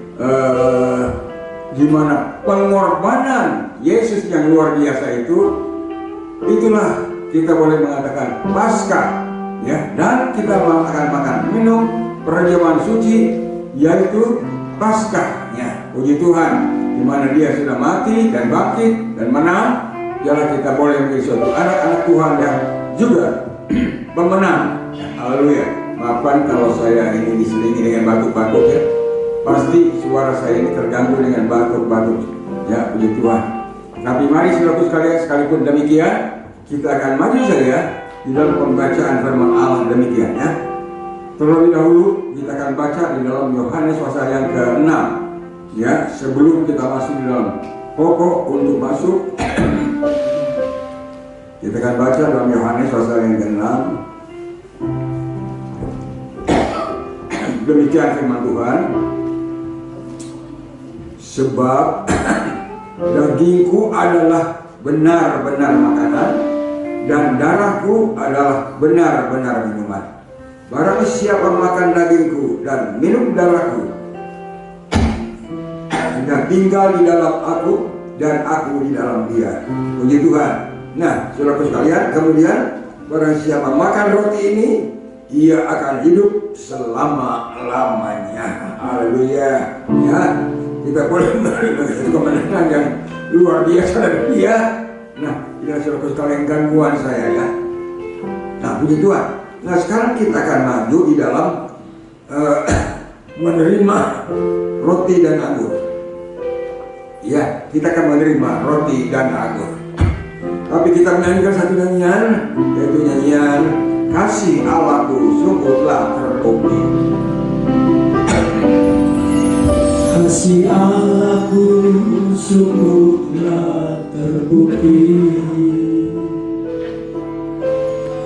gimana pengorbanan Yesus yang luar biasa itu. Itulah kita boleh mengatakan Paskah, ya, dan kita akan makan minum perjamuan suci, yaitu Paskahnya. Puji Tuhan, di mana Dia sudah mati dan bangkit dan menang. Ialah kita boleh menjadi suatu anak-anak Tuhan yang juga pemenang. Haleluya. Maafkan kalau saya ini diselingi dengan batuk-batuk, ya. Pasti suara saya ini terganggu dengan batuk-batuk. Ya, puji Tuhan. Tapi mari saudaraku sekalian, sekalipun demikian, kita akan maju saja di dalam pembacaan firman Allah demikian, ya. Terlebih dahulu kita akan baca di dalam Yohanes pasal yang ke-6, ya, sebelum kita masuk di dalam pokok untuk masuk. Kita akan baca dalam Yohanes pasal yang ke-6. Demikian firman Tuhan. Sebab dagingku adalah benar-benar makanan, dan darahku adalah benar-benar minuman. Barang siapa makan dagingku dan minum darahku, dan tinggal di dalam aku dan aku di dalam dia. Puji Tuhan. Nah, saudaraku sekalian, kemudian barang siapa makan roti ini, ia akan hidup selama-lamanya. Haleluya. Ya, kita boleh menerima kemenangan yang luar biasa dari Dia. Nah, tidak saudara sekalian gangguan saya, ya. Nah, puji Tuhan. Nah, sekarang kita akan maju di dalam menerima roti dan anggur. Ya, kita akan menerima roti dan anggur. Tapi kita menyanyikan satu nyanyian, yaitu nyanyian Kasih Allahku sungguh telah terbukti. Kasih Allahku sungguh telah terbukti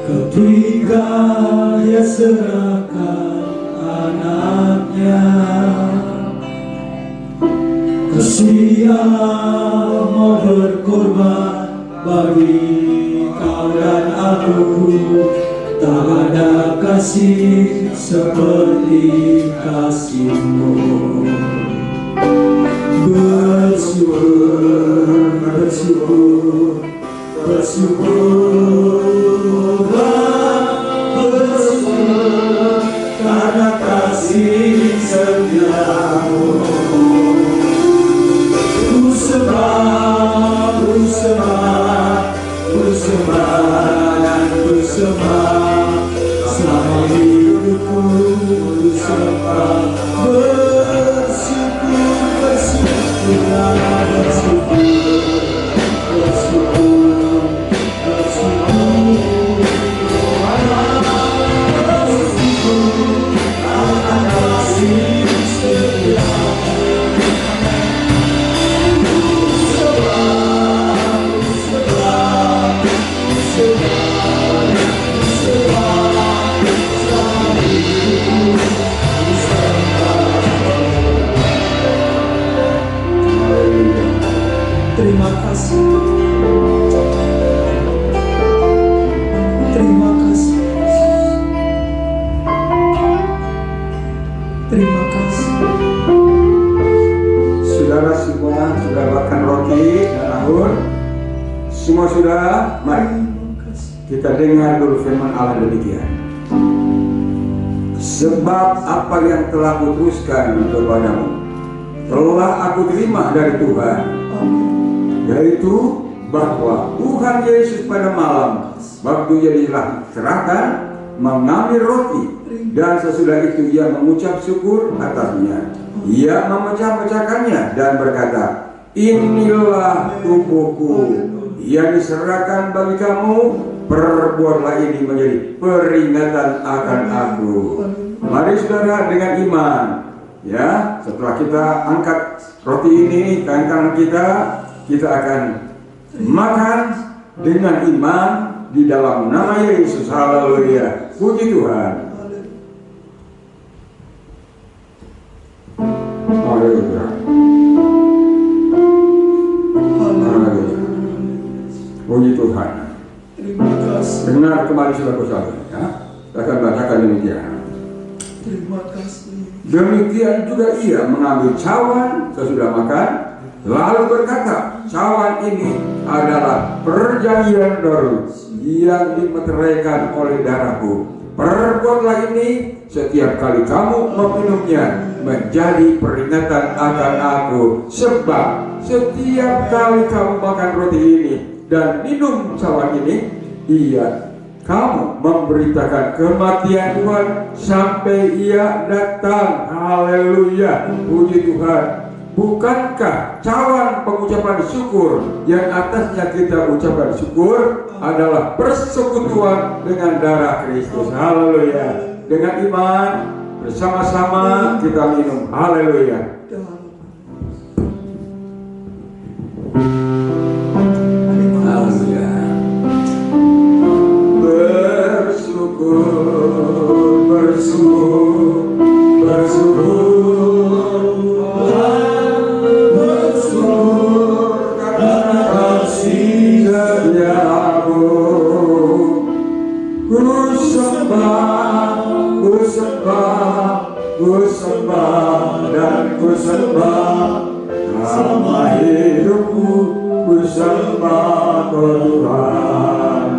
ketika Dia serahkan anaknya. Kasih Allah mau berkorban bagi kau dan aku. Tak ada kasih seperti kasih-Mu. Bersyukur, bersyukur, bersyukurlah, bersyukur karena kasih setia-Mu. Ku sembah, ku sembah, ku sembah dan ku sembah selama hidupku. Ku sembah, bersyukur, bersyukurlah, bersyukur, bersyukur, bersyukur. Terima kasih. Terima kasih. Terima kasih. Saudara semua sudah makan roti dan anggur? Semua sudah? Mari kita dengar dulu firman Allah demikian. Sebab apa yang telah kuteruskan kepadamu telah aku terima dari Tuhan, yaitu bahwa Tuhan Yesus pada malam waktu ia diserahkan mengambil roti, dan sesudah itu ia mengucap syukur atasnya. Ia memecah-mecahkannya dan berkata, inilah tubuhku yang diserahkan bagi kamu, perbuatlah ini menjadi peringatan akan aku. Mari saudara dengan iman, ya, setelah kita angkat roti ini ke kanan kita akan makan dengan iman di dalam nama Yesus. Haleluya, puji Tuhan. Haleluya. Haleluya. Puji Tuhan. Terima kasih. Dengar kembali saudara-saudara, ya. Saya akan bacakan demikian. Terima kasih. Demikian juga ia mengambil cawan sesudah makan, lalu berkata, cawan ini adalah perjanjian baru yang dimeteraikan oleh darahku. Perbuatlah ini setiap kali kamu meminumnya menjadi peringatan akan aku. Sebab setiap kali kamu makan roti ini dan minum cawan ini, kamu memberitakan kematian Tuhan sampai ia datang. Haleluya, puji Tuhan. Bukankah cawan pengucapan syukur yang atasnya kita ucapkan syukur adalah persekutuan dengan darah Kristus? Haleluya. Dengan iman bersama-sama kita minum. Haleluya. Haleluya. Bersyukur, bersyukur, bersyukur, bersyukur karena kasih setiamu. Ku sembah, ku sembah, ku sembah dan ku sembah. Selama hidupku ku sembah Tuhan.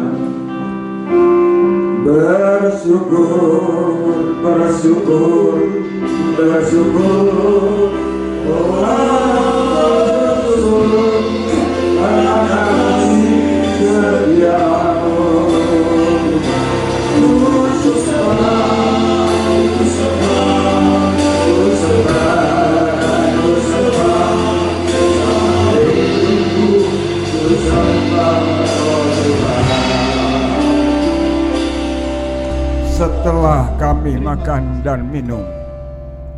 Bersyukur, bersyukur, bersyukur, oh bersyukur karena kasih setiamu. Ku sembah, ku sembah, ku sembah, ku sembah, sampai hidupku ku sembah Tuhan. Setelah kami makan dan minum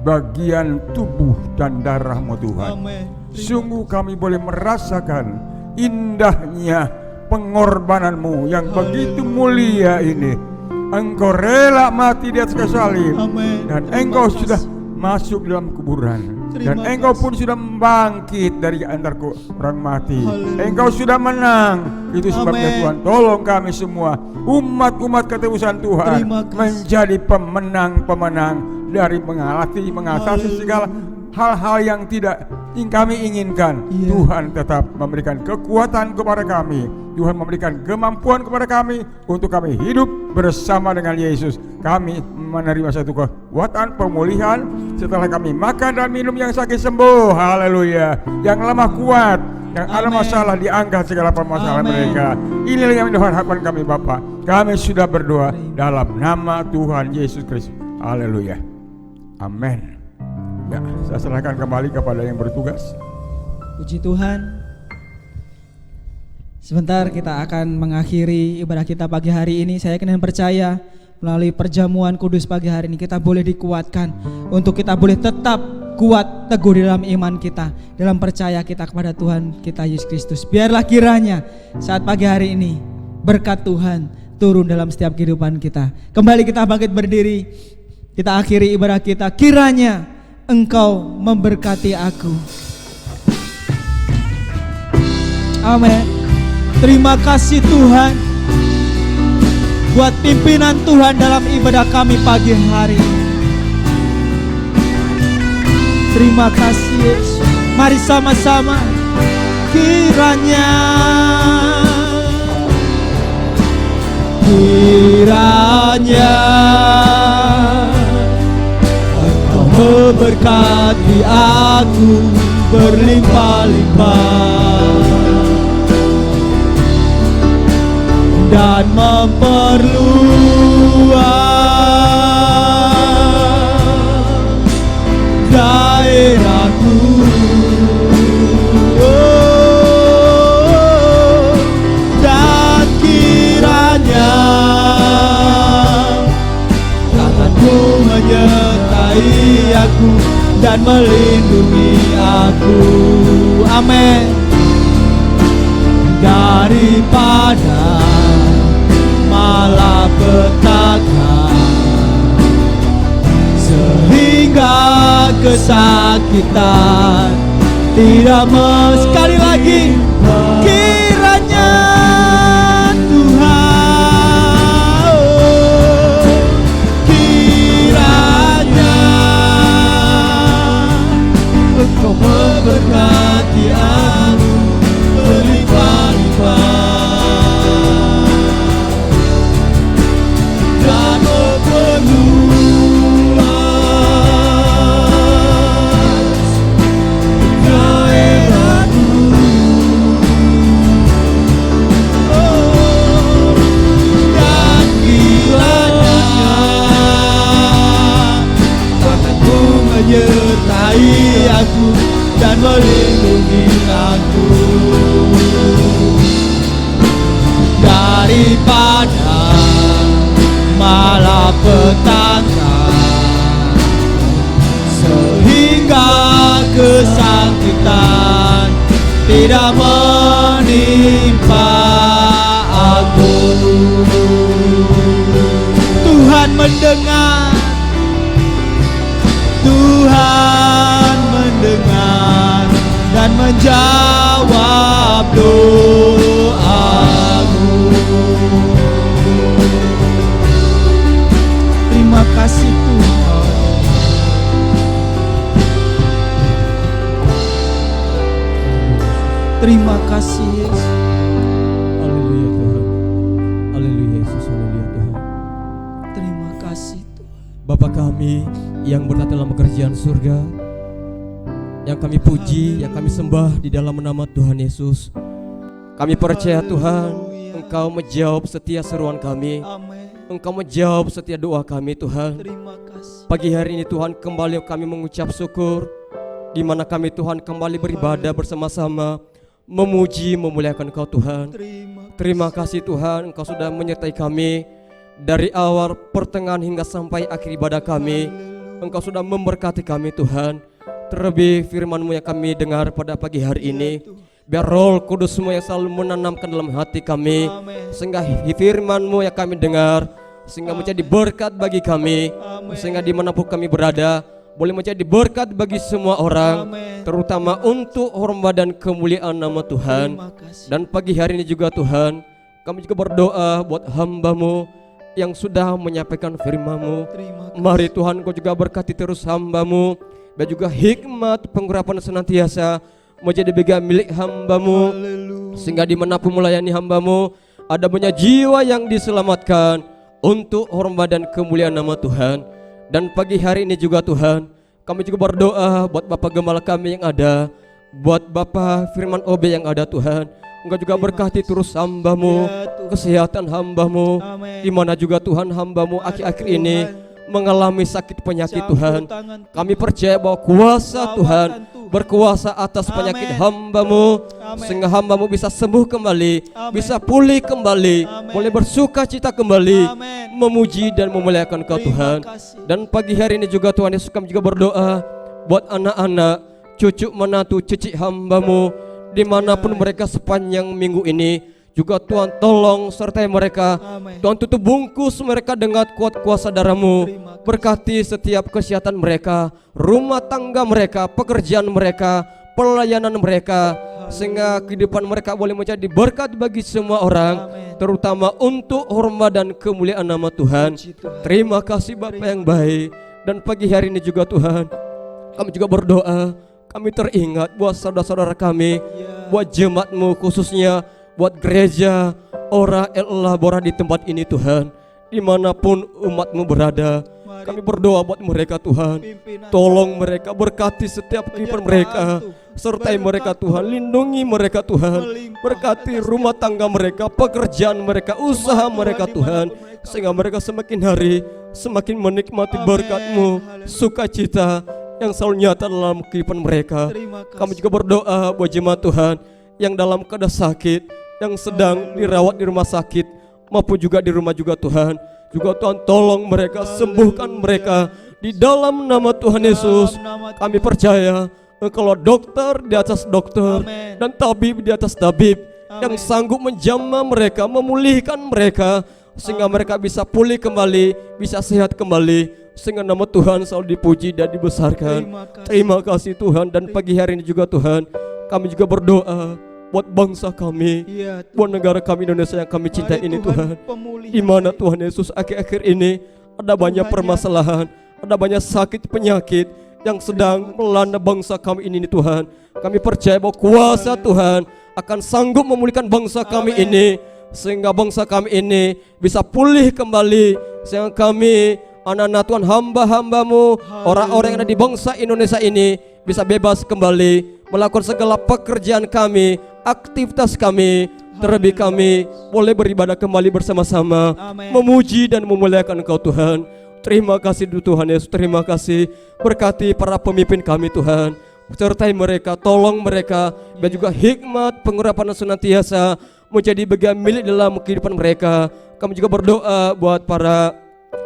bagian tubuh dan darah-Mu Tuhan, sungguh kami boleh merasakan indahnya pengorbanan-Mu yang begitu mulia ini. Engkau rela mati di atas kayu salib, dan Engkau sudah masuk dalam kuburan, dan Engkau pun sudah bangkit dari antara orang mati. Engkau sudah menang. Itu sebabnya Tuhan, tolong kami semua umat-umat ketebusan Tuhan menjadi pemenang-pemenang dari mengatasi segala hal-hal yang tidak kami inginkan. Tuhan tetap memberikan kekuatan kepada kami. Tuhan memberikan kemampuan kepada kami untuk kami hidup bersama dengan Yesus. Kami menerima satu kekuatan pemulihan setelah kami makan dan minum. Yang sakit sembuh, haleluya. Yang lemah kuat, yang ada masalah diangkat segala permasalahan mereka. Inilah yang menjadi harapan kami Bapa. Kami sudah berdoa dalam nama Tuhan Yesus Kristus. Haleluya. Amin. Ya, saya serahkan kembali kepada yang bertugas. Puji Tuhan. Sebentar kita akan mengakhiri ibadah kita pagi hari ini. Saya yakin dan percaya melalui perjamuan kudus pagi hari ini kita boleh dikuatkan untuk kita boleh tetap kuat teguh di dalam iman kita, dalam percaya kita kepada Tuhan kita Yesus Kristus. Biarlah kiranya saat pagi hari ini berkat Tuhan turun dalam setiap kehidupan kita. Kembali kita bangkit berdiri, kita akhiri ibadah kita. Kiranya Engkau memberkati aku. Amin. Terima kasih Tuhan buat pimpinan Tuhan dalam ibadah kami pagi hari ini. Terima kasih Yesus. Mari sama-sama. Kiranya Engkau memberkati aku berlimpah-limpah dan memperluas daerahku. Dan kiranya tanganmu menyertai aku dan melindungi aku. Amin. Daripada malapetaka sehingga kesakitan tidak sekali lagi. Kiranya Tuhan, kiranya Engkau memberkati aku berlimpah-limpah dan memperluas daerahku. Dan kiranya tanganmu menyertai aku dan melindungi aku daripada malapetaka sehingga kesakitan tidak menimpa aku. Tuhan mendengar, Tuhan mendengar dan menjawab doaku. Terima kasih Tuhan. Terima kasih Yesus. Haleluya Tuhan. Haleluya Yesus. Haleluya Tuhan. Terima kasih Tuhan. Bapa kami yang bertata dalam kerajaan surga, yang kami puji, yang kami sembah di dalam nama Tuhan Yesus. Kami percaya Tuhan, Engkau menjawab setiap seruan kami. Amin. Engkau menjawab setiap doa kami Tuhan. Terima kasih. Pagi hari ini Tuhan kembali kami mengucap syukur, di mana kami Tuhan kembali beribadah bersama-sama, memuji, memuliakan Engkau Tuhan. Terima kasih Tuhan, Engkau sudah menyertai kami dari awal, pertengahan hingga sampai akhir ibadah kami. Engkau sudah memberkati kami Tuhan. Terlebih firman-Mu yang kami dengar pada pagi hari ini, biar Roh Kudus-Mu yang selalu menanamkan dalam hati kami, sehingga firman-Mu yang kami dengar sehingga menjadi berkat bagi kami, sehingga dimanapun kami berada boleh menjadi berkat bagi semua orang, terutama untuk hormat dan kemuliaan nama Tuhan. Dan pagi hari ini juga Tuhan, kami juga berdoa buat hamba-Mu yang sudah menyampaikan firman-Mu. Mari Tuhan, Kau juga berkati terus hamba-Mu, dan juga hikmat pengurapan senantiasa menjadi bagian milik hamba-Mu, sehingga dimanapun melayani hamba-Mu ada banyak jiwa yang diselamatkan untuk hormat dan kemuliaan nama Tuhan. Dan pagi hari ini juga Tuhan, kami juga berdoa buat Bapak Gembala kami yang ada, buat Bapak Firman Obe yang ada Tuhan. Engkau juga berkati terus hamba-Mu, kesehatan hamba-Mu, di mana juga Tuhan hamba-Mu akhir-akhir ini mengalami sakit penyakit Tuhan. Kami percaya bahwa kuasa Tuhan berkuasa atas penyakit hamba-Mu, sehingga hamba-Mu bisa sembuh kembali, bisa pulih kembali, boleh bersuka cita kembali, memuji dan memuliakan Kau Tuhan. Dan pagi hari ini juga Tuhan Yesus, kami juga berdoa buat anak-anak, cucu menantu, cicit hamba-Mu dimanapun mereka sepanjang minggu ini. Juga Tuhan tolong sertai mereka. Tuhan tutup bungkus mereka dengan kuat kuasa darah-Mu. Berkati setiap kesehatan mereka, rumah tangga mereka, pekerjaan mereka, pelayanan mereka. sehingga kehidupan mereka boleh menjadi berkat bagi semua orang, terutama untuk hormat dan kemuliaan nama Tuhan. Terima kasih Bapa yang baik. Dan pagi hari ini juga Tuhan, kami juga berdoa, kami teringat buat saudara-saudara kami, buat jemaat-Mu khususnya, buat gereja Ora El Labora di tempat ini Tuhan. Dimanapun umat-Mu berada, kami berdoa buat mereka Tuhan. Tolong mereka, berkati setiap kehidupan mereka, sertai mereka Tuhan, lindungi mereka Tuhan, berkati rumah tangga mereka, pekerjaan mereka, usaha mereka Tuhan, sehingga mereka semakin hari semakin menikmati berkat-Mu, sukacita yang selalu nyata dalam kehidupan mereka. Kami juga berdoa buat jemaat Tuhan yang dalam keadaan sakit, yang sedang dirawat di rumah sakit maupun juga di rumah juga Tuhan. Juga Tuhan tolong mereka, sembuhkan mereka di dalam nama Tuhan Yesus. Kami percaya kalau dokter di atas dokter dan tabib di atas tabib yang sanggup menjamah mereka, memulihkan mereka sehingga mereka bisa pulih kembali, bisa sehat kembali, sehingga nama Tuhan selalu dipuji dan dibesarkan. Terima kasih Tuhan. Dan pagi hari ini juga Tuhan, kami juga berdoa buat bangsa kami, buat negara kami Indonesia yang kami cintai ini Tuhan. Di mana Tuhan Yesus akhir-akhir ini ada banyak permasalahan, ada banyak sakit penyakit yang sedang melanda bangsa kami ini Tuhan. Kami percaya bahwa kuasa Tuhan akan sanggup memulihkan bangsa kami ini, sehingga bangsa kami ini bisa pulih kembali, sehingga kami anak-anak Tuhan, hamba-hamba-Mu, orang-orang yang ada di bangsa Indonesia ini bisa bebas kembali melakukan segala pekerjaan kami, aktivitas kami, terlebih kami boleh beribadah kembali bersama-sama, memuji dan memuliakan Engkau Tuhan. Terima kasih Tuhan Yesus, terima kasih. Berkati para pemimpin kami Tuhan, sertai mereka, tolong mereka, dan juga hikmat pengurapan senantiasa menjadi bagian milik dalam kehidupan mereka. Kami juga berdoa buat para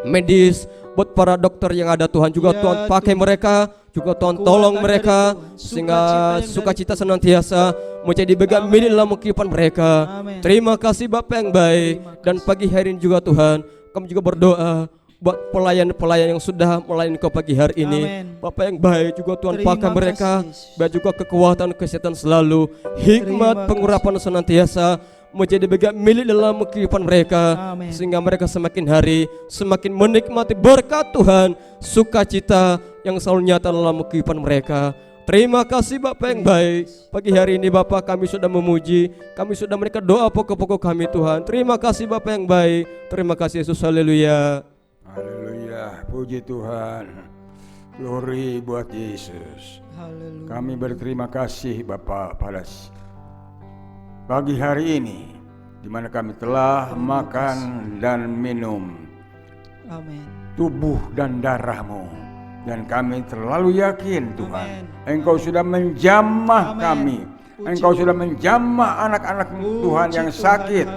medis, buat para dokter yang ada Tuhan, juga Tuhan pakai mereka, juga Tuhan tolong mereka, sehingga sukacita senantiasa menjadi bagian milik dalam kehidupan mereka. Terima kasih Bapa yang baik. Dan pagi hari ini juga Tuhan, kami juga berdoa buat pelayan-pelayan yang sudah melayani Kau pagi hari ini. Bapa yang baik, juga Tuhan pakai mereka, biar juga kekuatan kesehatan selalu, hikmat pengurapan senantiasa menjadi bagian milik dalam kehidupan mereka, sehingga mereka semakin hari semakin menikmati berkat Tuhan, sukacita yang selalu nyata dalam kehidupan mereka. Terima kasih Bapa yang baik. Pagi hari ini Bapa, kami sudah memuji, kami sudah memberikan doa pokok-pokok kami Tuhan. Terima kasih Bapa yang baik. Terima kasih Yesus. Haleluya. Haleluya. Puji Tuhan. Glory buat Yesus. Kami berterima kasih Bapa pada pagi hari ini, di mana kami telah makan dan minum tubuh dan darah-Mu, dan kami terlalu yakin Tuhan, Engkau sudah menjamah kami, Engkau sudah menjamah anak-anak Tuhan yang sakit.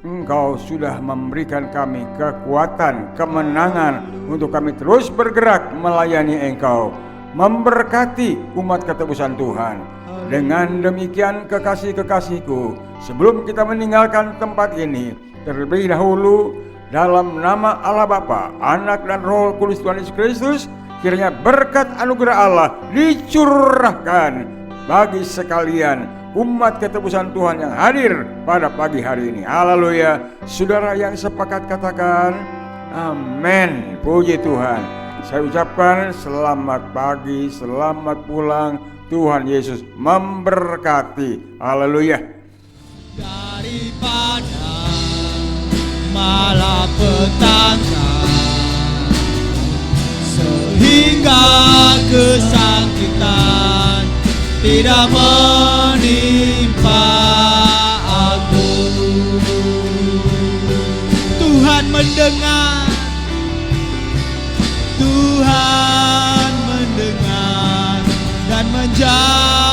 Engkau sudah memberikan kami kekuatan, kemenangan untuk kami terus bergerak melayani Engkau, memberkati umat ketebusan Tuhan. Dengan demikian kekasih-kekasihku, sebelum kita meninggalkan tempat ini, terlebih dahulu dalam nama Allah Bapa, Anak dan Roh Kudus Tuhan Yesus Kristus, kiranya berkat anugerah Allah dicurahkan bagi sekalian umat ketebusan Tuhan yang hadir pada pagi hari ini. Haleluya. Saudara yang sepakat katakan amin. Puji Tuhan. Saya ucapkan selamat pagi, selamat pulang. Tuhan Yesus memberkati. Haleluya. Daripada malapetaka sehingga kesakitan tidak menimpa aku. Tuhan mendengar, Tuhan mendengar dan menjawab